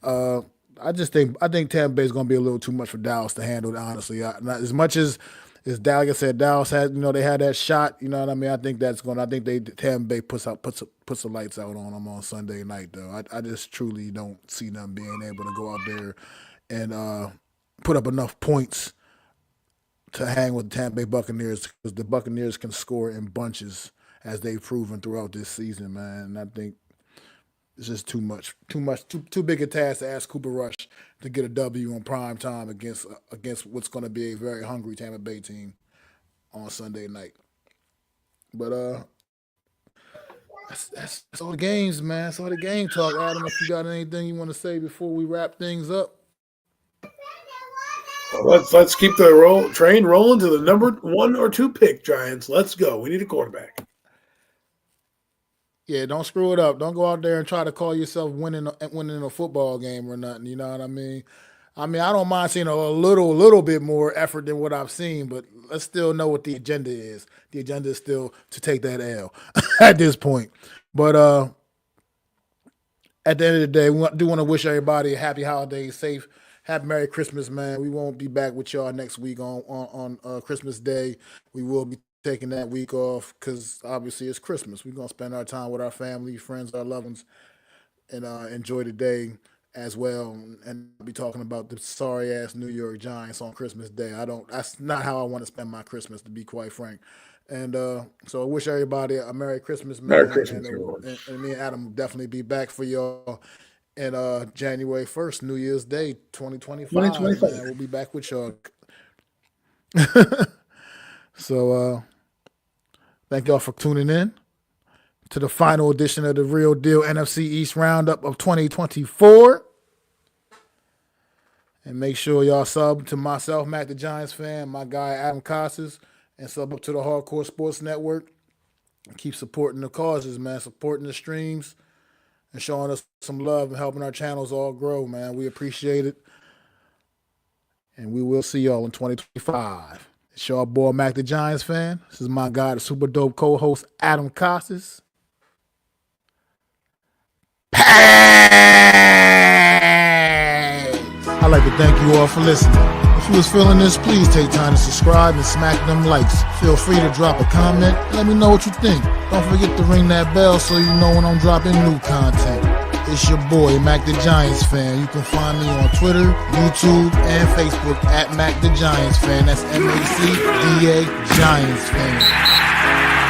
I think Tampa Bay is going to be a little too much for Dallas to handle. Honestly, not as much as Dallas, like I said, Dallas had they had that shot. You know what I mean? I think that's going. I think Tampa Bay puts the lights out on them on Sunday night. Though I just truly don't see them being able to go out there and put up enough points to hang with the Tampa Bay Buccaneers because the Buccaneers can score in bunches as they've proven throughout this season, man. And I think it's just too big a task to ask Cooper Rush to get a W on prime time against what's going to be a very hungry Tampa Bay team on Sunday night. But that's all the games, man. That's all the game talk. Adam, if you got anything you want to say before we wrap things up. Let's keep the train rolling to the number 1 or 2 pick, Giants. Let's go. We need a quarterback. Yeah, don't screw it up. Don't go out there and try to call yourself winning a football game or nothing. You know what I mean? I don't mind seeing a little bit more effort than what I've seen, but let's still know what the agenda is. The agenda is still to take that L at this point. But at the end of the day, we do want to wish everybody a happy holidays, safe, happy Merry Christmas, man. We won't be back with y'all next week on Christmas Day. We will be taking that week off because obviously it's Christmas. We're gonna spend our time with our family, friends, our loved ones, and enjoy the day as well. And I'll be talking about the sorry ass New York Giants on Christmas Day. I don't. That's not how I want to spend my Christmas, to be quite frank. And so I wish everybody a Merry Christmas, Merry man. Christmas, everyone. And me and Adam will definitely be back for y'all. And January 1st, New Year's Day, 2025, 2025. man. We'll be back with y'all. So thank y'all for tuning in to the final edition of the Real Deal NFC East Roundup of 2024. And make sure y'all sub to myself, Mac the Giants fan, my guy Adam Costas, and sub up to the Hardcore Sports Network. And keep supporting the causes, man, supporting the streams and showing us some love and helping our channels all grow, man. We appreciate it. And we will see y'all in 2025. It's your boy, Mac the Giants fan. This is my guy, the super dope co-host, Adam Costas. I'd like to thank you all for listening. If you was feeling this, please take time to subscribe and smack them likes. Feel free to drop a comment and let me know what you think. Don't forget to ring that bell so you know when I'm dropping new content. It's your boy, Mac the Giants fan. You can find me on Twitter, YouTube, and Facebook at Mac the Giants fan. That's MacDa Giants fan.